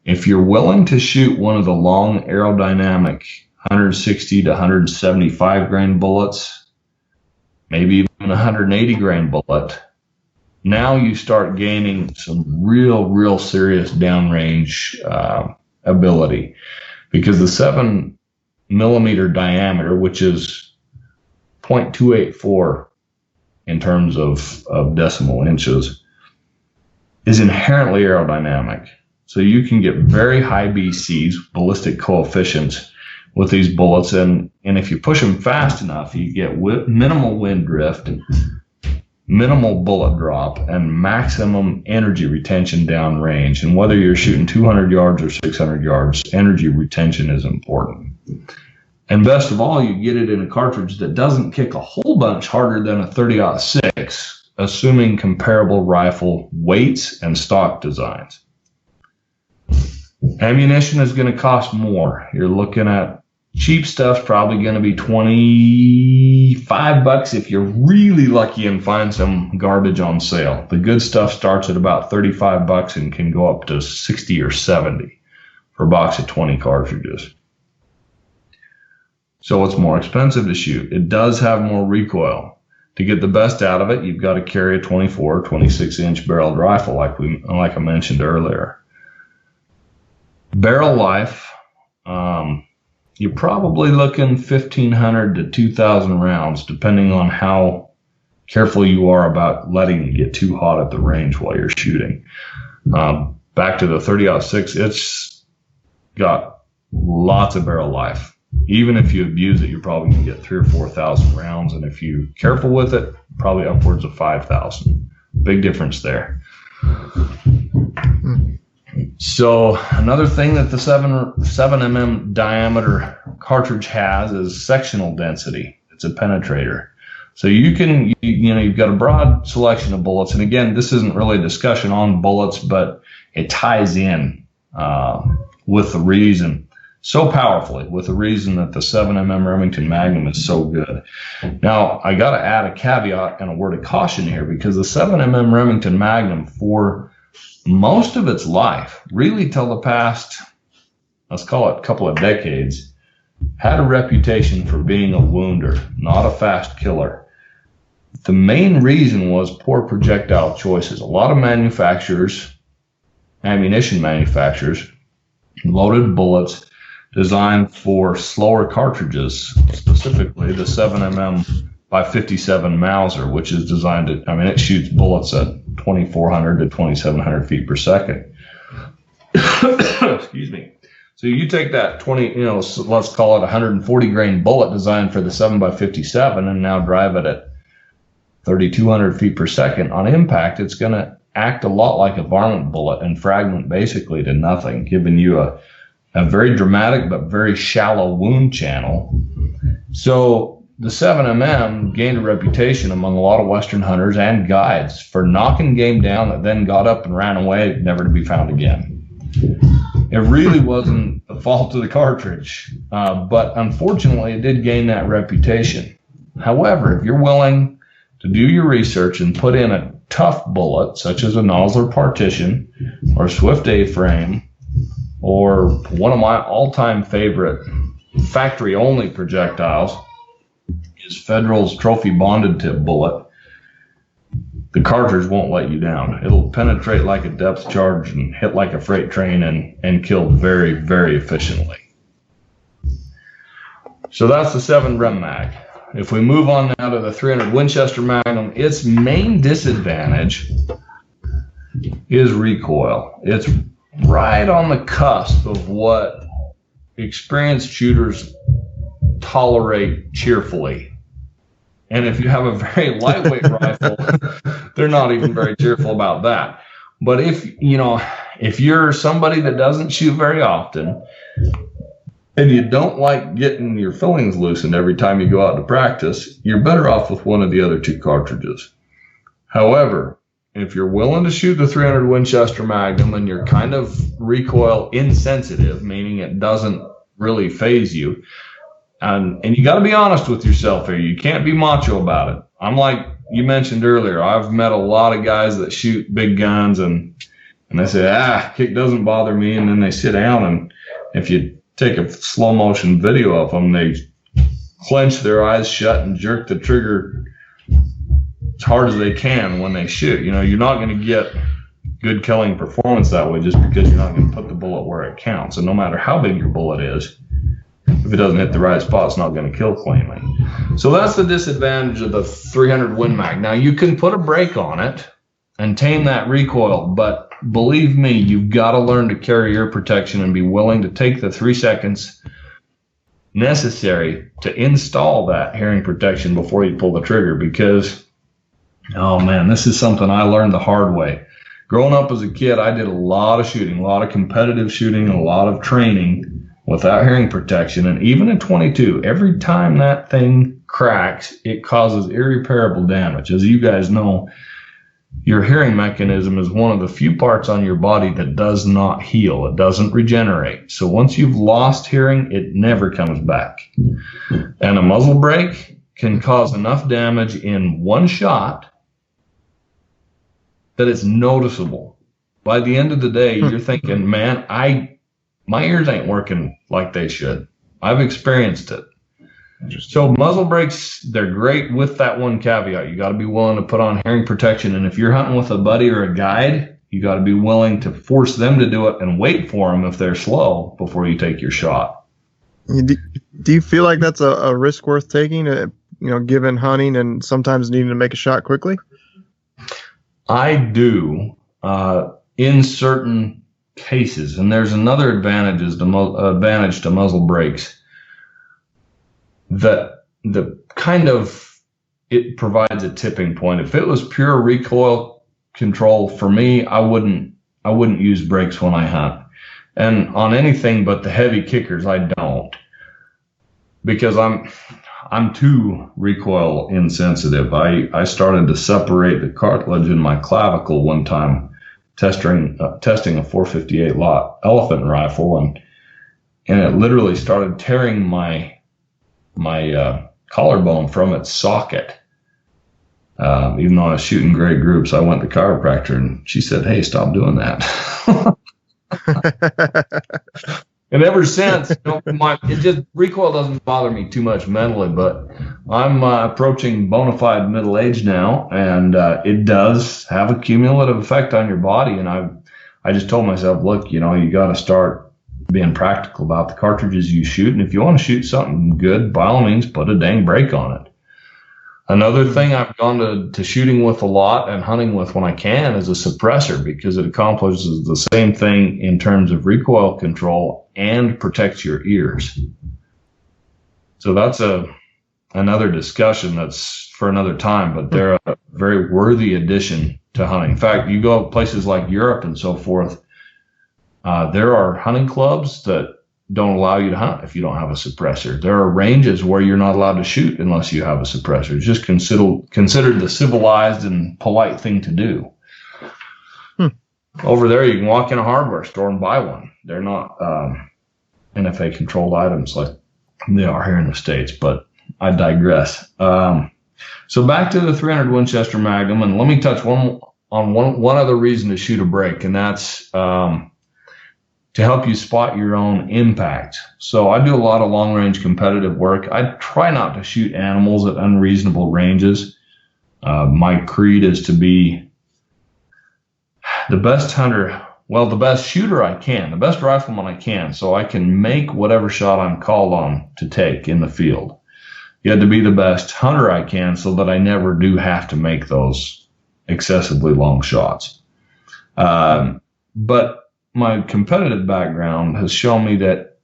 If you're willing to shoot one of the long aerodynamic 160 to 175 grain bullets, maybe even a 180 grain bullet, now you start gaining some real serious downrange ability, because the 7mm diameter, which is 0.284 in terms of decimal inches, is inherently aerodynamic. So you can get very high BCs, ballistic coefficients, with these bullets, and if you push them fast enough, you get minimal wind drift, minimal bullet drop, and maximum energy retention downrange. And whether you're shooting 200 yards or 600 yards, energy retention is important. And best of all, you get it in a cartridge that doesn't kick a whole bunch harder than a 30-06, assuming comparable rifle weights and stock designs. Ammunition is going to cost more. You're looking at cheap stuff's probably going to be $25 if you're really lucky and find some garbage on sale. The good stuff starts at about $35 and can go up to 60 or 70 for a box of 20 cartridges. So it's more expensive to shoot. It does have more recoil. To get the best out of it, you've got to carry a 24 or 26-inch barreled rifle like I mentioned earlier. Barrel life, you're probably looking 1,500 to 2,000 rounds, depending on how careful you are about letting it get too hot at the range while you're shooting. Back to the 30-06, it's got lots of barrel life. Even if you abuse it, you're probably going to get 3,000 or 4,000 rounds, and if you're careful with it, probably upwards of 5,000. Big difference there. So another thing that the 7mm diameter cartridge has is sectional density. It's a penetrator. So you've got a broad selection of bullets. And again, this isn't really a discussion on bullets, but it ties in with the reason, so powerfully, with the reason that the 7mm Remington Magnum is so good. Now, I got to add a caveat and a word of caution here, because the 7mm Remington Magnum, for most of its life, really till the past, let's call it a couple of decades, had a reputation for being a wounder, not a fast killer. The main reason was poor projectile choices. A lot of manufacturers, ammunition manufacturers, loaded bullets designed for slower cartridges, specifically the 7mm by 57 Mauser, which is designed to, it shoots bullets at 2,400 to 2,700 feet per second. Excuse me. So you take that let's call it 140 grain bullet designed for the 7 by 57 and now drive it at 3,200 feet per second. On impact, it's going to act a lot like a varmint bullet and fragment basically to nothing, giving you a very dramatic but very shallow wound channel. So the 7mm gained a reputation among a lot of Western hunters and guides for knocking game down that then got up and ran away, never to be found again. It really wasn't the fault of the cartridge, but unfortunately it did gain that reputation. However, if you're willing to do your research and put in a tough bullet, such as a Nosler partition or a Swift A-frame, or one of my all-time favorite factory-only projectiles is Federal's trophy bonded tip bullet, the cartridge won't let you down. It'll penetrate like a depth charge and hit like a freight train and kill very, very efficiently. So that's the 7 Rem Mag. If we move on now to the 300 Winchester Magnum, its main disadvantage is recoil. It's right on the cusp of what experienced shooters tolerate cheerfully. And if you have a very lightweight rifle, they're not even very cheerful about that. But if you're somebody that doesn't shoot very often and you don't like getting your fillings loosened every time you go out to practice, you're better off with one of the other 2 cartridges. However, if you're willing to shoot the 300 Winchester Magnum and you're kind of recoil insensitive, meaning it doesn't really phase you, and you got to be honest with yourself here. You can't be macho about it. I'm like you mentioned earlier, I've met a lot of guys that shoot big guns and they say, kick doesn't bother me, and then they sit down, and if you take a slow motion video of them, they clench their eyes shut and jerk the trigger as hard as they can when they shoot. You know, you're not going to get good killing performance that way just because you're not going to put the bullet where it counts. And no matter how big your bullet is, if it doesn't hit the right spot, it's not going to kill cleanly. So that's the disadvantage of the 300 Win Mag. Now, you can put a brake on it and tame that recoil, but believe me, you've got to learn to carry ear protection and be willing to take the 3 seconds necessary to install that hearing protection before you pull the trigger, because, oh man, this is something I learned the hard way. Growing up as a kid, I did a lot of shooting, a lot of competitive shooting, a lot of training without hearing protection. And even at 22, every time that thing cracks, it causes irreparable damage. As you guys know, your hearing mechanism is one of the few parts on your body that does not heal. It doesn't regenerate. So once you've lost hearing, it never comes back. And a muzzle brake can cause enough damage in one shot that it's noticeable. By the end of the day, you're thinking, man, my ears ain't working like they should. I've experienced it. So muzzle brakes, they're great with that one caveat. You got to be willing to put on hearing protection. And if you're hunting with a buddy or a guide, you got to be willing to force them to do it and wait for them if they're slow before you take your shot. Do you feel like that's a risk worth taking, given hunting and sometimes needing to make a shot quickly? I do, in certain cases. And there's another advantage to muzzle brakes. That the kind of, it provides a tipping point. If it was pure recoil control for me, I wouldn't use brakes when I hunt. And on anything but the heavy kickers, I don't, because I'm too recoil insensitive. I started to separate the cartilage in my clavicle one time testing a 458 lot elephant rifle, and it literally started tearing my collarbone from its socket. Even though I was shooting great groups, I went to the chiropractor and she said, "Hey, stop doing that." And ever since, recoil doesn't bother me too much mentally, but I'm approaching bona fide middle age now, and it does have a cumulative effect on your body. And I just told myself, look, you got to start being practical about the cartridges you shoot. And if you want to shoot something good, by all means, put a dang brake on it. Another thing I've gone to shooting with a lot and hunting with when I can is a suppressor, because it accomplishes the same thing in terms of recoil control and protects your ears. So that's another discussion that's for another time, but they're a very worthy addition to hunting. In fact, you go to places like Europe and so forth, there are hunting clubs that don't allow you to hunt if you don't have a suppressor. There are ranges where you're not allowed to shoot unless you have a suppressor. It's just considered the civilized and polite thing to do. Over there, you can walk in a hardware store and buy one. They're not NFA-controlled items like they are here in the States, but I digress. So back to the 300 Winchester Magnum, and let me touch on one other reason to shoot a brake, and that's to help you spot your own impact. So I do a lot of long-range competitive work. I try not to shoot animals at unreasonable ranges. My creed is to be the best hunter, the best shooter I can, the best rifleman I can, so I can make whatever shot I'm called on to take in the field. Yet to be the best hunter I can so that I never do have to make those excessively long shots. But my competitive background has shown me that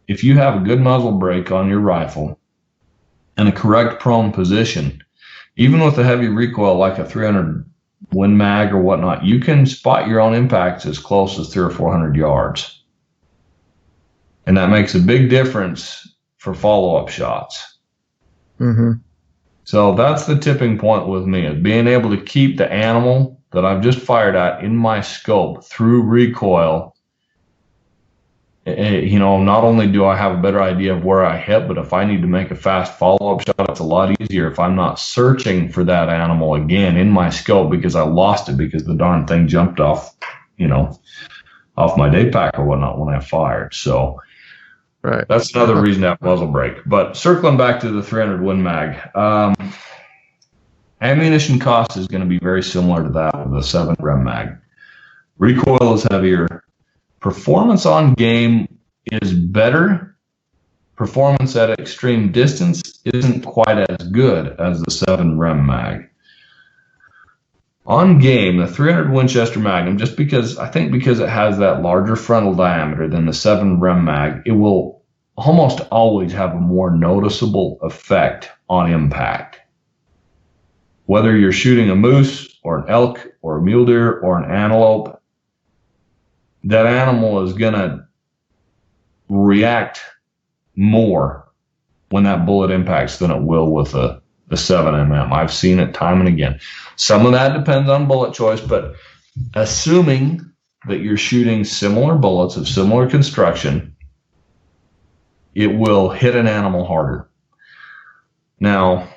if you have a good muzzle brake on your rifle and a correct prone position, even with a heavy recoil like a 300 Win Mag or whatnot, you can spot your own impacts as close as 300 or 400 yards. And that makes a big difference for follow-up shots. Mm-hmm. So that's the tipping point with me, is being able to keep the animal that I've just fired at in my scope through recoil. Not only do I have a better idea of where I hit, but if I need to make a fast follow-up shot, it's a lot easier if I'm not searching for that animal again in my scope because I lost it because the darn thing jumped off my day pack or whatnot when I fired. So right. That's another reason to have muzzle brake. But circling back to the 300 Win Mag, Ammunition cost is going to be very similar to that of the 7 rem mag. Recoil is heavier. Performance on game is better. Performance at extreme distance isn't quite as good as the 7 rem mag. On game, the 300 Winchester Magnum, just because it has that larger frontal diameter than the 7 rem mag, it will almost always have a more noticeable effect on impact. Whether you're shooting a moose or an elk or a mule deer or an antelope, that animal is going to react more when that bullet impacts than it will with the 7mm. I've seen it time and again. Some of that depends on bullet choice, but assuming that you're shooting similar bullets of similar construction, it will hit an animal harder. Now,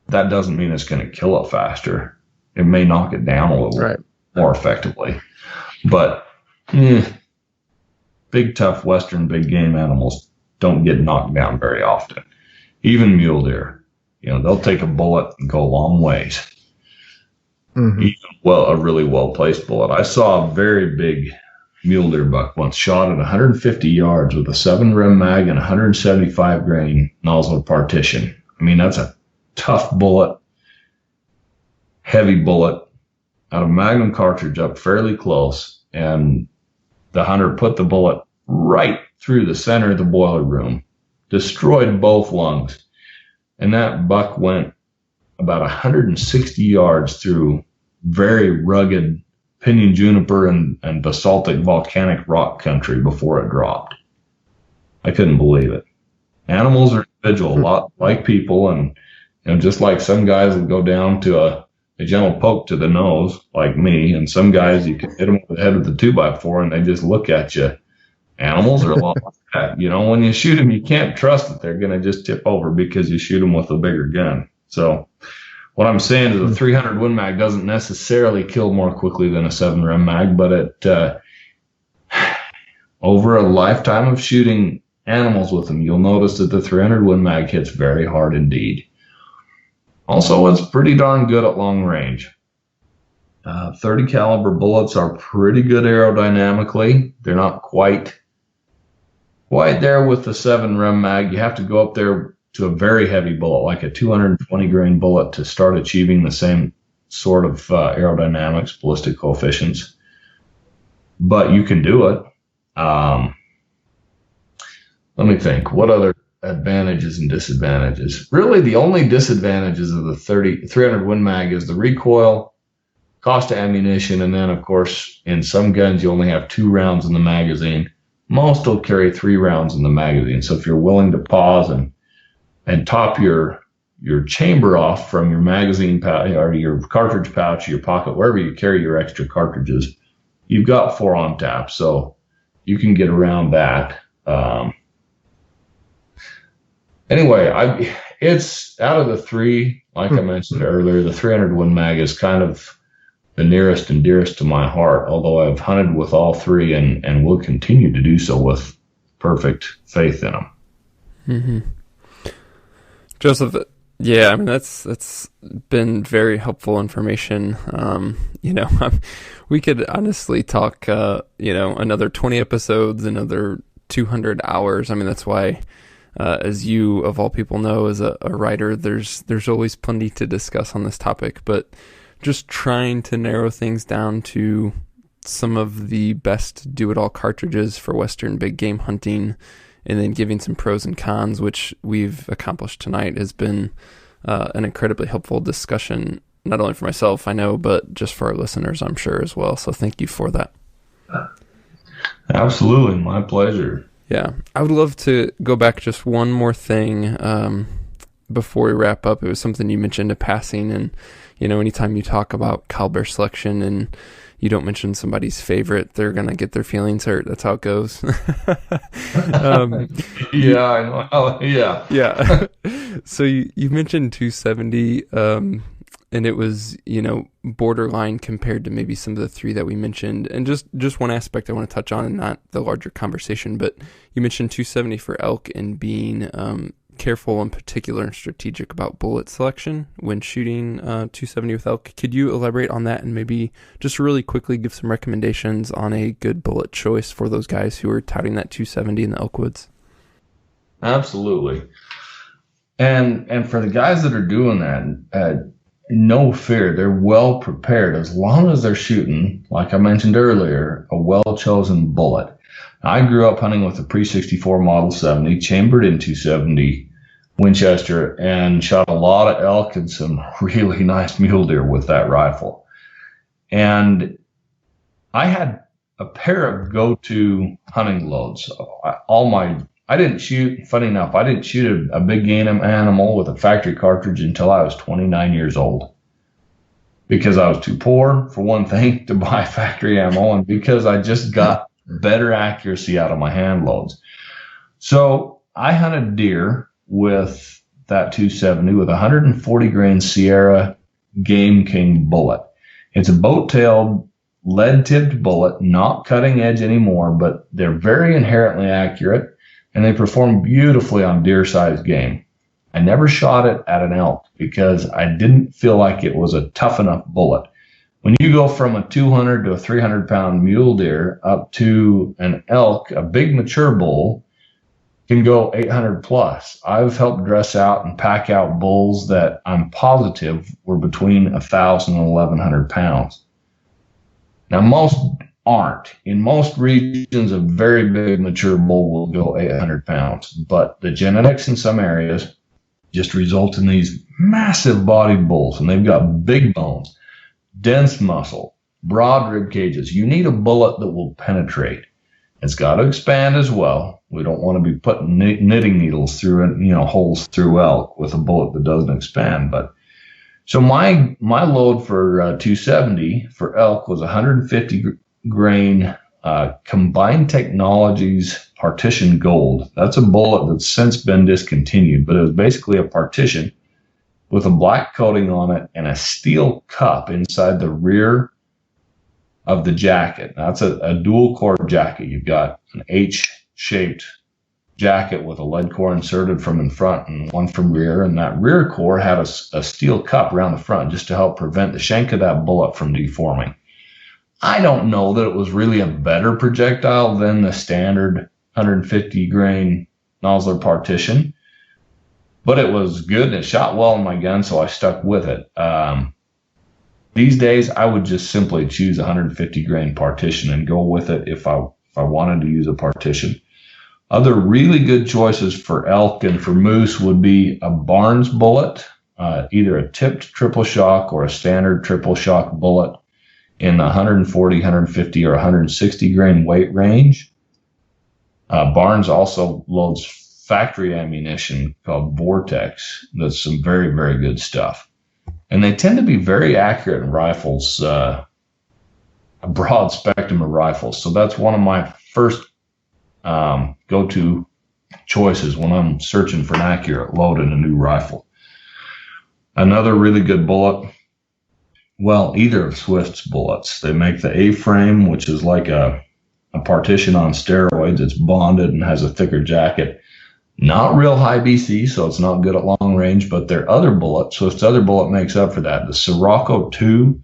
that doesn't mean it's going to kill it faster. It may knock it down a little more effectively. But big, tough Western big game animals don't get knocked down very often. Even mule deer, they'll take a bullet and go a long ways. Mm-hmm. Even a really well-placed bullet. I saw a very big mule deer buck once shot at 150 yards with a 7 rem mag and 175 grain nozzle partition. I mean, that's a tough bullet, heavy bullet, out of Magnum cartridge up fairly close, and the hunter put the bullet right through the center of the boiler room, destroyed both lungs, and that buck went about 160 yards through very rugged pinyon juniper and basaltic volcanic rock country before it dropped. I couldn't believe it. Animals are individual, a lot like people, and just like some guys will go down to a gentle poke to the nose, like me, and some guys you can hit them with the head with the 2x4 and they just look at you. Animals are a lot like that. When you shoot them, you can't trust that they're going to just tip over because you shoot them with a bigger gun. So what I'm saying is a 300 Win Mag doesn't necessarily kill more quickly than a 7 rem mag, but it over a lifetime of shooting animals with them, you'll notice that the 300 Win Mag hits very hard indeed. Also, it's pretty darn good at long range. 30 caliber bullets are pretty good aerodynamically. They're not quite there with the 7 rem mag. You have to go up there to a very heavy bullet, like a 220 grain bullet, to start achieving the same sort of aerodynamics, ballistic coefficients. But you can do it. Let me think. What other advantages and disadvantages? Really, the only disadvantages of the 300 Win Mag is the recoil, cost of ammunition, and then, of course, in some guns, you only have 2 rounds in the magazine. Most will carry 3 rounds in the magazine. So if you're willing to pause and top your chamber off from your magazine pouch or your cartridge pouch, your pocket, wherever you carry your extra cartridges, you've got 4 on tap. So you can get around that. Anyway, it's out of the 3, like I mentioned earlier, the 300 Win Mag is kind of the nearest and dearest to my heart, although I've hunted with all 3 and will continue to do so with perfect faith in them. Mm-hmm. Joseph, yeah, I mean, that's been very helpful information. We could honestly talk, another 20 episodes, another 200 hours. I mean, that's why, as you, of all people, know, as a writer, there's always plenty to discuss on this topic, but just trying to narrow things down to some of the best do-it-all cartridges for Western big game hunting, and then giving some pros and cons, which we've accomplished tonight, has been an incredibly helpful discussion, not only for myself, I know, but just for our listeners, I'm sure, as well. So thank you for that. Absolutely. My pleasure. Yeah. I would love to go back just one more thing before we wrap up. It was something you mentioned in passing, and, anytime you talk about caliber selection and you don't mention somebody's favorite, they're going to get their feelings hurt. That's how it goes. Yeah, I know. Oh, yeah. Yeah. So you mentioned 270, and it was, borderline compared to maybe some of the 3 that we mentioned. And just one aspect I want to touch on, and not the larger conversation, but you mentioned 270 for elk and being careful and particular and strategic about bullet selection when shooting 270 with elk. Could you elaborate on that and maybe just really quickly give some recommendations on a good bullet choice for those guys who are touting that 270 in the elk woods? Absolutely. And for the guys that are doing that, no fear, they're well prepared as long as they're shooting, like I mentioned earlier, a well-chosen bullet. I grew up hunting with a pre-64 Model 70, chambered in 270 Winchester, and shot a lot of elk and some really nice mule deer with that rifle. And I had a pair of go-to hunting loads. I didn't shoot, funny enough, I didn't shoot a big game animal with a factory cartridge until I was 29 years old. Because I was too poor, for one thing, to buy factory ammo, and because I just got better accuracy out of my hand loads. So I hunted deer with that 270 with a 140 grain Sierra Game King bullet. It's a boat-tailed, lead-tipped bullet, not cutting edge anymore, but they're very inherently accurate, and they perform beautifully on deer-sized game. I never shot it at an elk because I didn't feel like it was a tough enough bullet. When you go from a 200 to a 300-pound mule deer up to an elk, a big mature bull can go 800 plus. I've helped dress out and pack out bulls that I'm positive were between 1,000 and 1,100 pounds. Now, most aren't. In most regions, a very big mature bull will go 800 pounds, but the genetics in some areas just result in these massive bodied bulls, and they've got big bones, dense muscle, broad rib cages. You need a bullet that will penetrate. It's got to expand as well. We don't want to be putting knitting needles through it, holes through elk with a bullet that doesn't expand. But so my load for 270 for elk was 150 grain Combined Technologies Partition Gold. That's a bullet that's since been discontinued, but it was basically a partition with a black coating on it and a steel cup inside the rear of the jacket. Now, that's a dual core jacket. You've got an H-shaped jacket with a lead core inserted from in front and one from rear, and that rear core had a steel cup around the front just to help prevent the shank of that bullet from deforming. I don't know that it was really a better projectile than the standard 150 grain Nosler partition, but it was good and it shot well in my gun, so I stuck with it. These days, I would just simply choose 150 grain partition and go with it if I wanted to use a partition. Other really good choices for elk and for moose would be a Barnes bullet, either a tipped triple shock or a standard triple shock bullet in the 140, 150, or 160 grain weight range. Barnes also loads factory ammunition called Vortex. That's some very, very good stuff. And they tend to be very accurate in rifles, a broad spectrum of rifles. So that's one of my first go-to choices when I'm searching for an accurate load in a new rifle. Another really good bullet, well, either of Swift's bullets. They make the A-frame, which is like a partition on steroids. It's bonded and has a thicker jacket. Not real high BC, so it's not good at long range, but their other bullet, Swift's other bullet, makes up for that. The Sirocco 2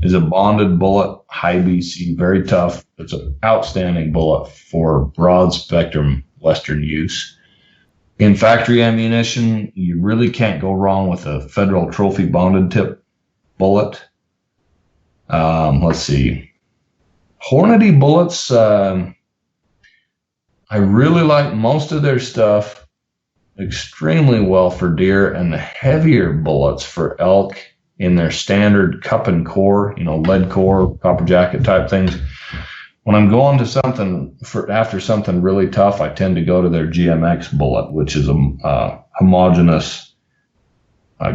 is a bonded bullet, high BC, very tough. It's an outstanding bullet for broad spectrum Western use. In factory ammunition, you really can't go wrong with a Federal Trophy bonded tip bullet. Let's see. Hornady bullets, I really like most of their stuff extremely well for deer, and the heavier bullets for elk in their standard cup and core, lead core, copper jacket type things. When I'm going to after something really tough, I tend to go to their GMX bullet, which is a homogeneous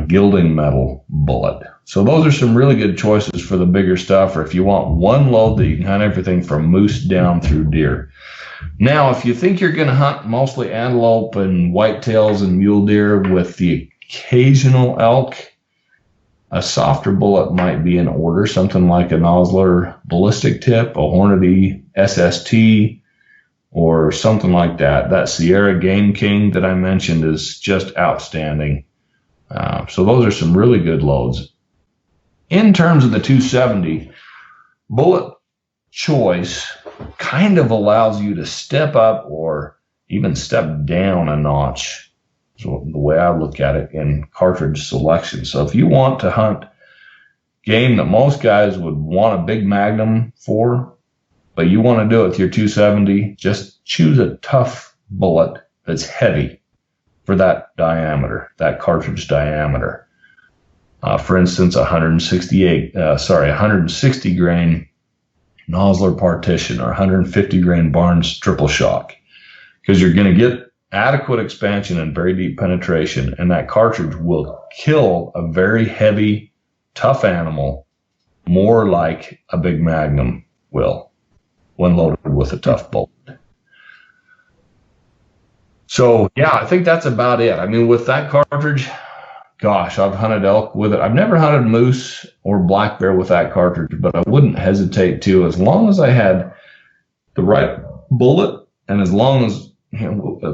gilding metal bullet. So those are some really good choices for the bigger stuff, or if you want one load that you can hunt everything from moose down through deer. Now, if you think you're going to hunt mostly antelope and whitetails and mule deer with the occasional elk, a softer bullet might be in order, something like a Nosler ballistic tip, a Hornady SST, or something like that. That Sierra Game King that I mentioned is just outstanding. So those are some really good loads. In terms of the 270, bullet choice kind of allows you to step up or even step down a notch. So the way I look at it in cartridge selection. So if you want to hunt game that most guys would want a big magnum for, but you want to do it with your 270, just choose a tough bullet that's heavy for that diameter, that cartridge diameter. For instance, 160 grain Nosler partition or 150 grain Barnes triple shock, because you're going to get adequate expansion and very deep penetration, and that cartridge will kill a very heavy, tough animal more like a big magnum will when loaded with a tough bullet. So yeah, I think that's about it. I mean, with that cartridge, gosh, I've hunted elk with it. I've never hunted moose or black bear with that cartridge, but I wouldn't hesitate to, as long as I had the right bullet, and as long as,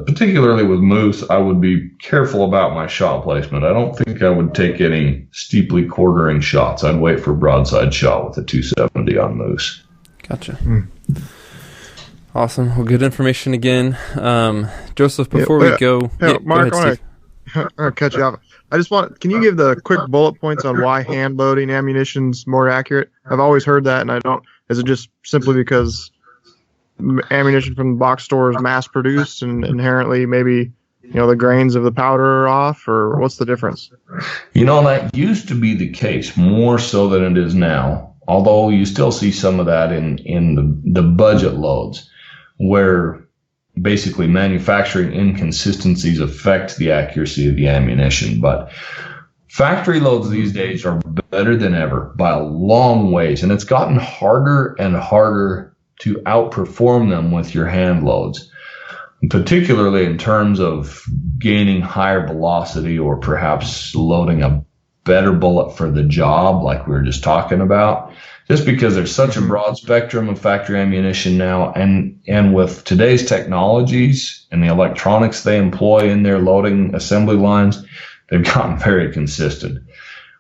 particularly with moose, I would be careful about my shot placement. I don't think I would take any steeply quartering shots. I'd wait for broadside shot with a 270 on moose. Gotcha. Awesome. Well, good information again. Joseph, before we go... Mark, I want to cut you off. Can you give the quick bullet points on why hand loading ammunition's more accurate? I've always heard that, and I don't. Is it just simply because ammunition from the box store is mass produced and inherently maybe, the grains of the powder are off, or what's the difference? That used to be the case more so than it is now, although you still see some of that in the budget loads, where basically manufacturing inconsistencies affect the accuracy of the ammunition. But factory loads these days are better than ever by a long ways, and it's gotten harder and harder to outperform them with your hand loads, particularly in terms of gaining higher velocity or perhaps loading a better bullet for the job, like we were just talking about. Just because there's such a broad spectrum of factory ammunition now, and with today's technologies and the electronics they employ in their loading assembly lines, they've gotten very consistent.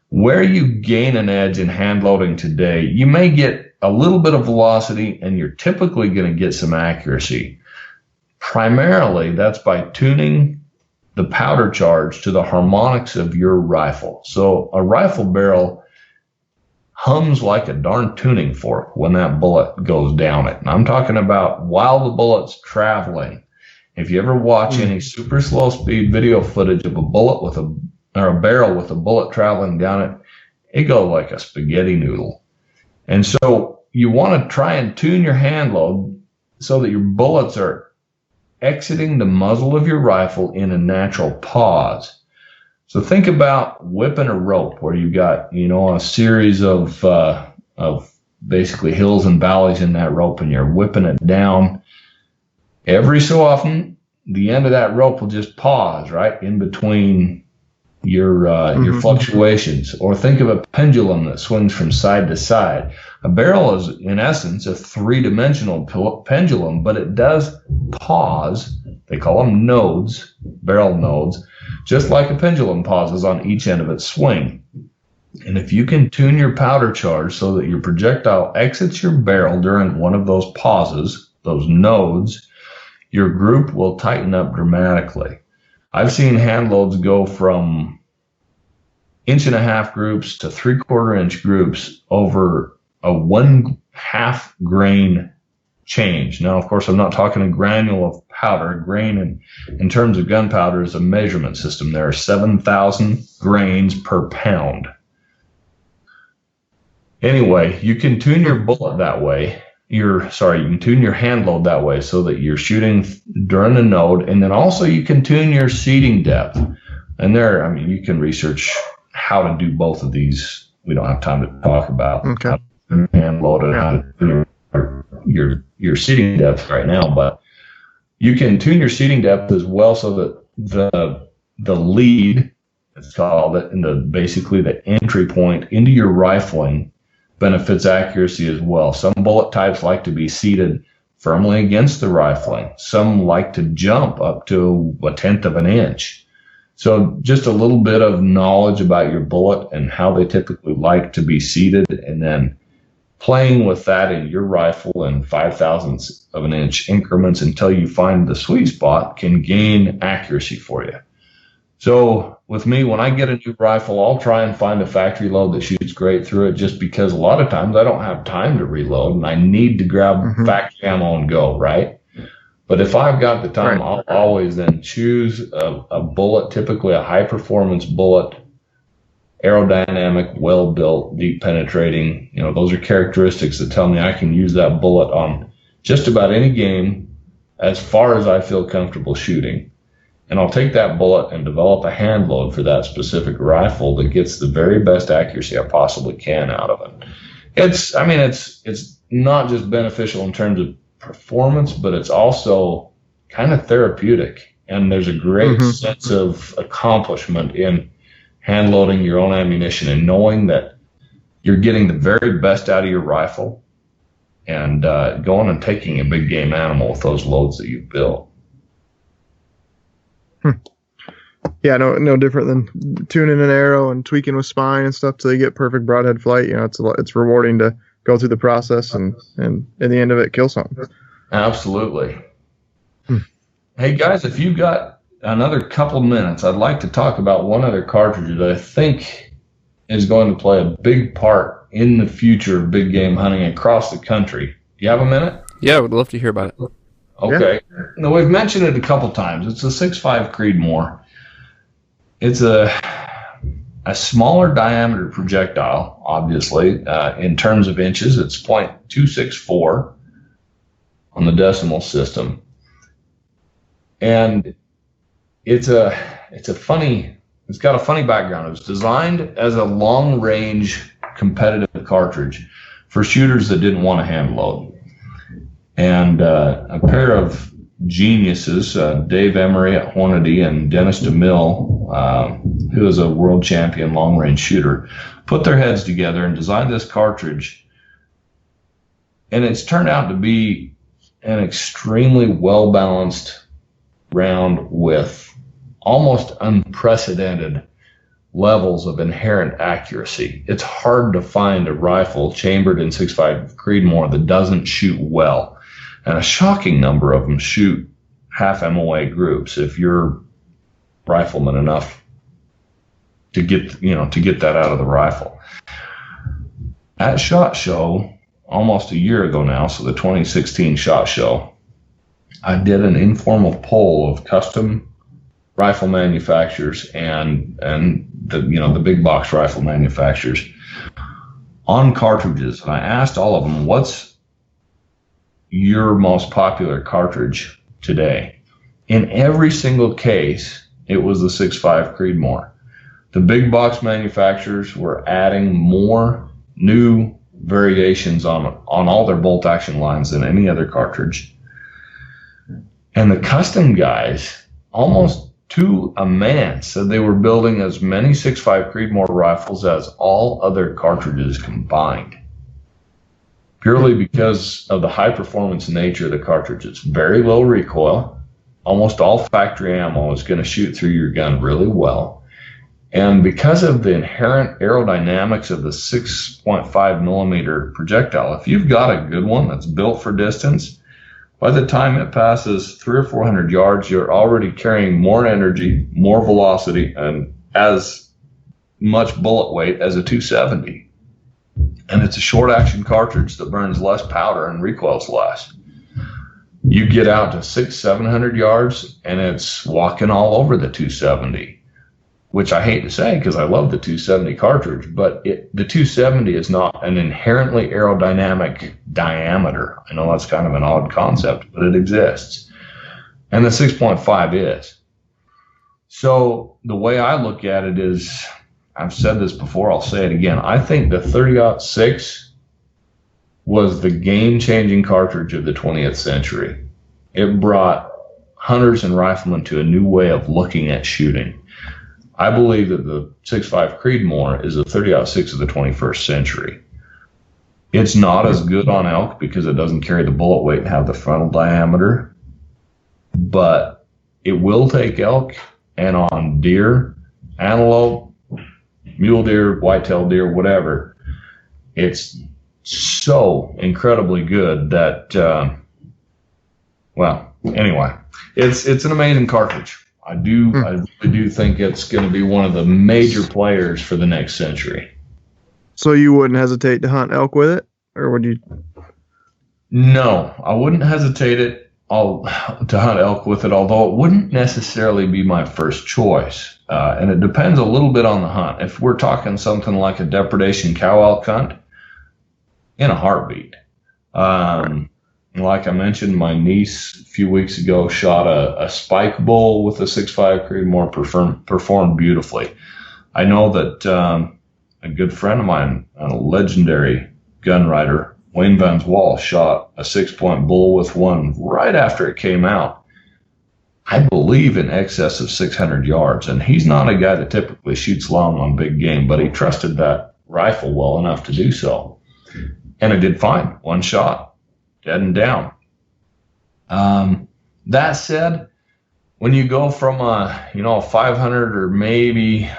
Where you gain an edge in hand loading today, you may get a little bit of velocity, and you're typically going to get some accuracy. Primarily, that's by tuning the powder charge to the harmonics of your rifle. So a rifle barrel hums like a darn tuning fork when that bullet goes down it. And I'm talking about while the bullet's traveling. If you ever watch any super slow speed video footage of a bullet with a barrel with a bullet traveling down it, it goes like a spaghetti noodle. And so you want to try and tune your hand load so that your bullets are exiting the muzzle of your rifle in a natural pause. So think about whipping a rope where you've got, a series of basically hills and valleys in that rope, and you're whipping it down. Every so often, the end of that rope will just pause right in between your fluctuations. Or think of a pendulum that swings from side to side. A barrel is, in essence, a three-dimensional pendulum, but it does pause. They call them nodes, barrel nodes, just like a pendulum pauses on each end of its swing. And if you can tune your powder charge so that your projectile exits your barrel during one of those pauses, those nodes, your group will tighten up dramatically. I've seen hand loads go from 1.5-inch groups to 3/4-inch groups over a 1/2 grain change. Now, of course, I'm not talking a granule of powder. Grain in terms of gunpowder is a measurement system. There are 7,000 grains per pound. Anyway, you can tune your bullet that way. You can tune your hand load that way so that you're shooting during the node, and then also you can tune your seating depth. And you can research how to do both of these. We don't have time to talk about how to hand load and how to tune your seating depth right now, but you can tune your seating depth as well so that the lead, it's called it, and basically the entry point into your rifling benefits accuracy as well. Some bullet types like to be seated firmly against the rifling. Some like to jump up to 1/10 of an inch. So just a little bit of knowledge about your bullet and how they typically like to be seated, and then playing with that in your rifle in 0.005 of an inch increments until you find the sweet spot can gain accuracy for you. So with me, when I get a new rifle, I'll try and find a factory load that shoots great through it, just because a lot of times I don't have time to reload and I need to grab factory ammo and go, right? But if I've got the time, I'll always then choose a bullet, typically a high-performance bullet, aerodynamic, well-built, deep penetrating. You know, those are characteristics that tell me I can use that bullet on just about any game as far as I feel comfortable shooting. And I'll take that bullet and develop a hand load for that specific rifle that gets the very best accuracy I possibly can out of it. It's not just beneficial in terms of performance, but it's also kind of therapeutic. And there's a great sense of accomplishment in hand loading your own ammunition and knowing that you're getting the very best out of your rifle and going and taking a big game animal with those loads that you've built. Yeah, no different than tuning an arrow and tweaking with spine and stuff till you get perfect broadhead flight. You know, it's rewarding to go through the process and in the end of it, kill something. Absolutely. Hey guys, if you've got another couple minutes, I'd like to talk about one other cartridge that I think is going to play a big part in the future of big game hunting across the country. Do you have a minute? Yeah, I would love to hear about it. Okay. Yeah. Now, we've mentioned it a couple times. It's a 6.5 Creedmoor. It's a smaller diameter projectile, obviously. In terms of inches, it's .264 on the decimal system. And it's got a funny background. It was designed as a long-range competitive cartridge for shooters that didn't want to hand load. And a pair of geniuses, Dave Emery at Hornady and Dennis DeMille, who is a world champion long-range shooter, put their heads together and designed this cartridge. And it's turned out to be an extremely well-balanced round with almost unprecedented levels of inherent accuracy. It's hard to find a rifle chambered in 6.5 Creedmoor that doesn't shoot well. And a shocking number of them shoot half MOA groups if you're rifleman enough to get that out of the rifle. At SHOT Show, almost a year ago now, so the 2016 SHOT Show, I did an informal poll of custom rifle manufacturers and the big box rifle manufacturers on cartridges. And I asked all of them, what's your most popular cartridge today? In every single case, it was the 6.5 Creedmoor. The big box manufacturers were adding more new variations on all their bolt action lines than any other cartridge. And the custom guys, almost to a man, said they were building as many 6.5 Creedmoor rifles as all other cartridges combined, purely because of the high performance nature of the cartridge. It's very low recoil. Almost all factory ammo is going to shoot through your gun really well. And because of the inherent aerodynamics of the 6.5 millimeter projectile, if you've got a good one that's built for distance, by the time it passes 300 or 400 yards, you're already carrying more energy, more velocity, and as much bullet weight as a 270. And it's a short action cartridge that burns less powder and recoils less. You get out to 600-700 yards and it's walking all over the 270, which I hate to say because I love the 270 cartridge, but the 270 is not an inherently aerodynamic diameter. I know that's kind of an odd concept, but it exists. And the 6.5 is. So the way I look at it is, I've said this before, I'll say it again. I think the 30-06 was the game-changing cartridge of the 20th century. It brought hunters and riflemen to a new way of looking at shooting. I believe that the 6.5 Creedmoor is the 30-06 of the 21st century. It's not as good on elk because it doesn't carry the bullet weight and have the frontal diameter, but it will take elk, and on deer, antelope, mule deer, whitetail deer, whatever. It's so incredibly good that, anyway, it's an amazing cartridge. I really do think it's going to be one of the major players for the next century. So you wouldn't hesitate to hunt elk with it, or would you? No, I wouldn't hesitate to hunt elk with it, although it wouldn't necessarily be my first choice. And it depends a little bit on the hunt. If we're talking something like a depredation cow elk hunt, in a heartbeat. Like I mentioned, my niece a few weeks ago shot a spike bull with a 6.5 Creedmoor, performed beautifully. I know that a good friend of mine, a legendary gun writer, Wayne Van Wall, shot a 6-point bull with one right after it came out, I believe in excess of 600 yards. And he's not a guy that typically shoots long on big game, but he trusted that rifle well enough to do so. And it did fine. One shot, dead and down. That said, when you go from a 500 or maybe,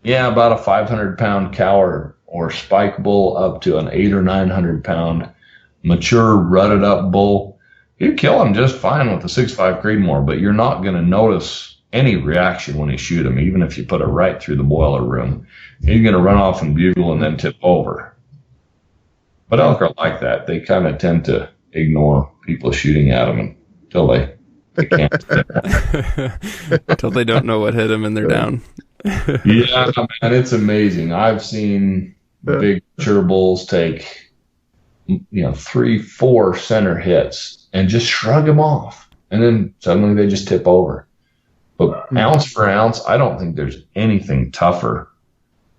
about a 500-pound cow or spike bull up to an 800 or 900-pound mature rutted up bull, you kill him just fine with the 6.5 Creedmoor, but you're not going to notice any reaction when you shoot him, even if you put it right through the boiler room. He's going to run off and bugle and then tip over. But elk are like that. They kind of tend to ignore people shooting at them until they can't. Until they don't know what hit them and they're down. Yeah, man, it's amazing. I've seen big mature bulls take, 3-4 center hits and just shrug them off. And then suddenly they just tip over. But ounce for ounce, I don't think there's anything tougher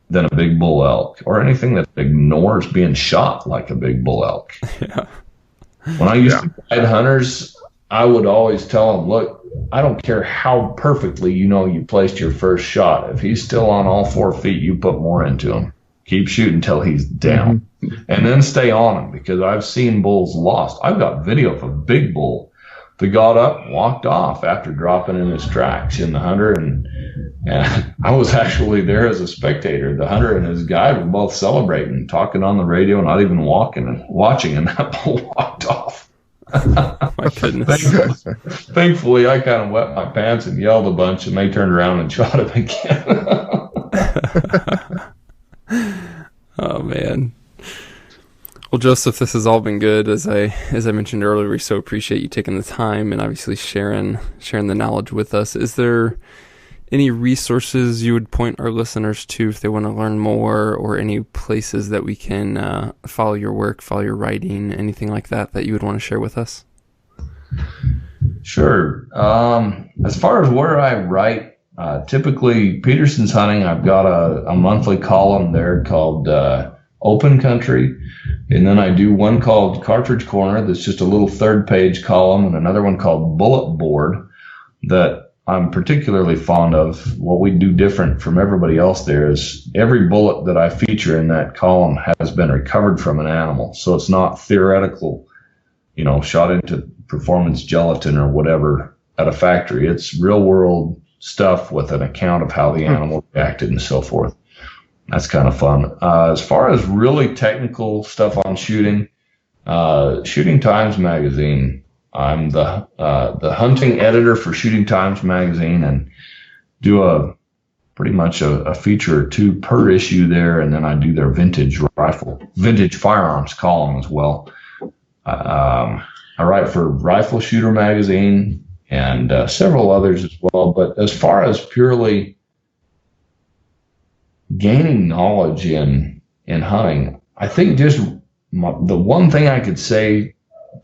than a big bull elk, or anything that ignores being shot like a big bull elk. Yeah. When I used to guide hunters, I would always tell them, look, I don't care how perfectly you placed your first shot. If he's still on all 4 feet, you put more into him. Keep shooting till he's down. And then stay on him, because I've seen bulls lost. I've got video of a big bull that got up, walked off after dropping in his tracks in the hunter, and I was actually there as a spectator. The hunter and his guide were both celebrating, talking on the radio, not even watching, and that bull walked off. My goodness. Thankfully, I kind of wet my pants and yelled a bunch, and they turned around and shot him again. Oh, man. Well, Joseph, this has all been good. As I mentioned earlier, we so appreciate you taking the time and obviously sharing the knowledge with us. Is there any resources you would point our listeners to if they want to learn more, or any places that we can follow your work, follow your writing, anything like that you would want to share with us? Sure. As far as where I write, typically Peterson's Hunting, I've got a monthly column there called Open Country, and then I do one called Cartridge Corner that's just a little 3rd-page column, and another one called Bullet Board that I'm particularly fond of. What we do different from everybody else there is every bullet that I feature in that column has been recovered from an animal, so it's not theoretical, shot into performance gelatin or whatever at a factory. It's real-world stuff with an account of how the animal reacted and so forth. That's kind of fun. As far as really technical stuff on shooting, Shooting Times magazine. I'm the hunting editor for Shooting Times magazine, and do pretty much a feature or two per issue there, and then I do their vintage firearms column as well. I write for Rifle Shooter magazine and several others as well. But as far as purely gaining knowledge in hunting, I think just the one thing I could say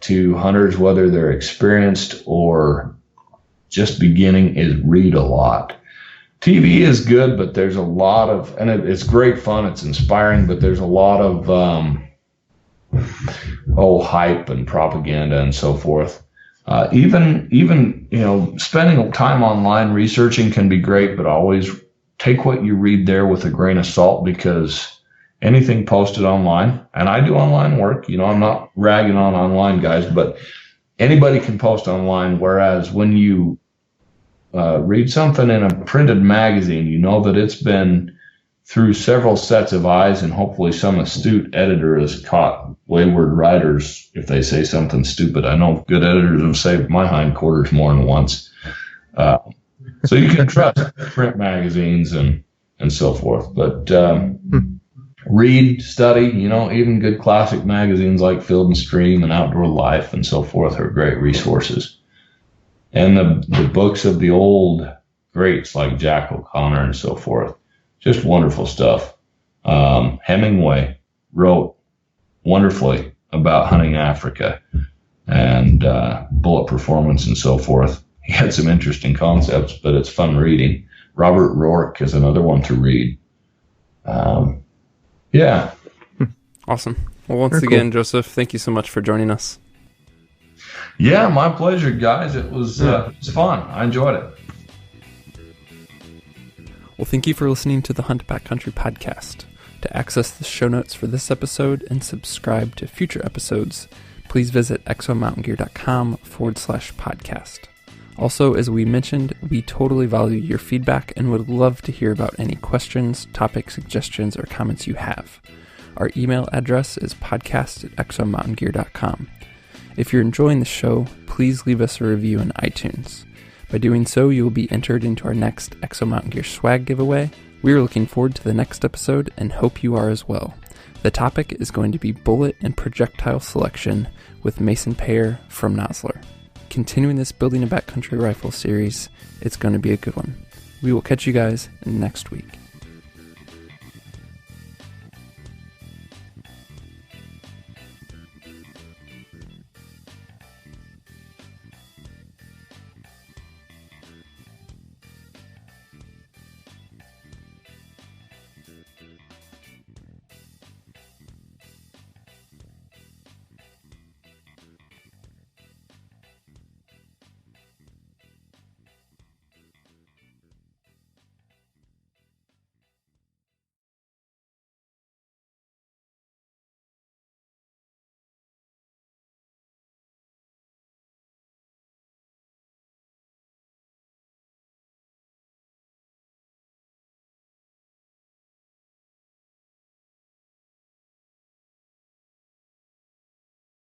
to hunters, whether they're experienced or just beginning, is read a lot. TV is good, but there's a lot of, and it's great fun, it's inspiring, but there's a lot of hype and propaganda and so forth. Even spending time online researching can be great, but always take what you read there with a grain of salt, because anything posted online. And I do online work. I'm not ragging on online guys, but anybody can post online. Whereas when you read something in a printed magazine, you know that it's been through several sets of eyes, and hopefully some astute editor has caught wayward writers if they say something stupid. I know good editors have saved my hindquarters more than once. So you can trust print magazines and so forth. But read, study, even good classic magazines like Field and Stream and Outdoor Life and so forth are great resources. And the books of the old greats like Jack O'Connor and so forth, just wonderful stuff. Hemingway wrote wonderfully about hunting Africa and bullet performance and so forth. He had some interesting concepts, but it's fun reading. Robert Rourke is another one to read. Yeah. Awesome. Well, once again, cool. Joseph, thank you so much for joining us. Yeah, my pleasure, guys. It was fun. I enjoyed it. Well, thank you for listening to the Hunt Backcountry podcast. To access the show notes for this episode and subscribe to future episodes, please visit exomountaingear.com/podcast. Also, as we mentioned, we totally value your feedback and would love to hear about any questions, topic suggestions, or comments you have. Our email address is podcast@exomountaingear.com. If you're enjoying the show, please leave us a review in iTunes. By doing so, you will be entered into our next Exo Mountain Gear swag giveaway. We are looking forward to the next episode and hope you are as well. The topic is going to be bullet and projectile selection with Mason Payer from Nosler. Continuing this Building a Backcountry Rifle series, it's going to be a good one. We will catch you guys next week.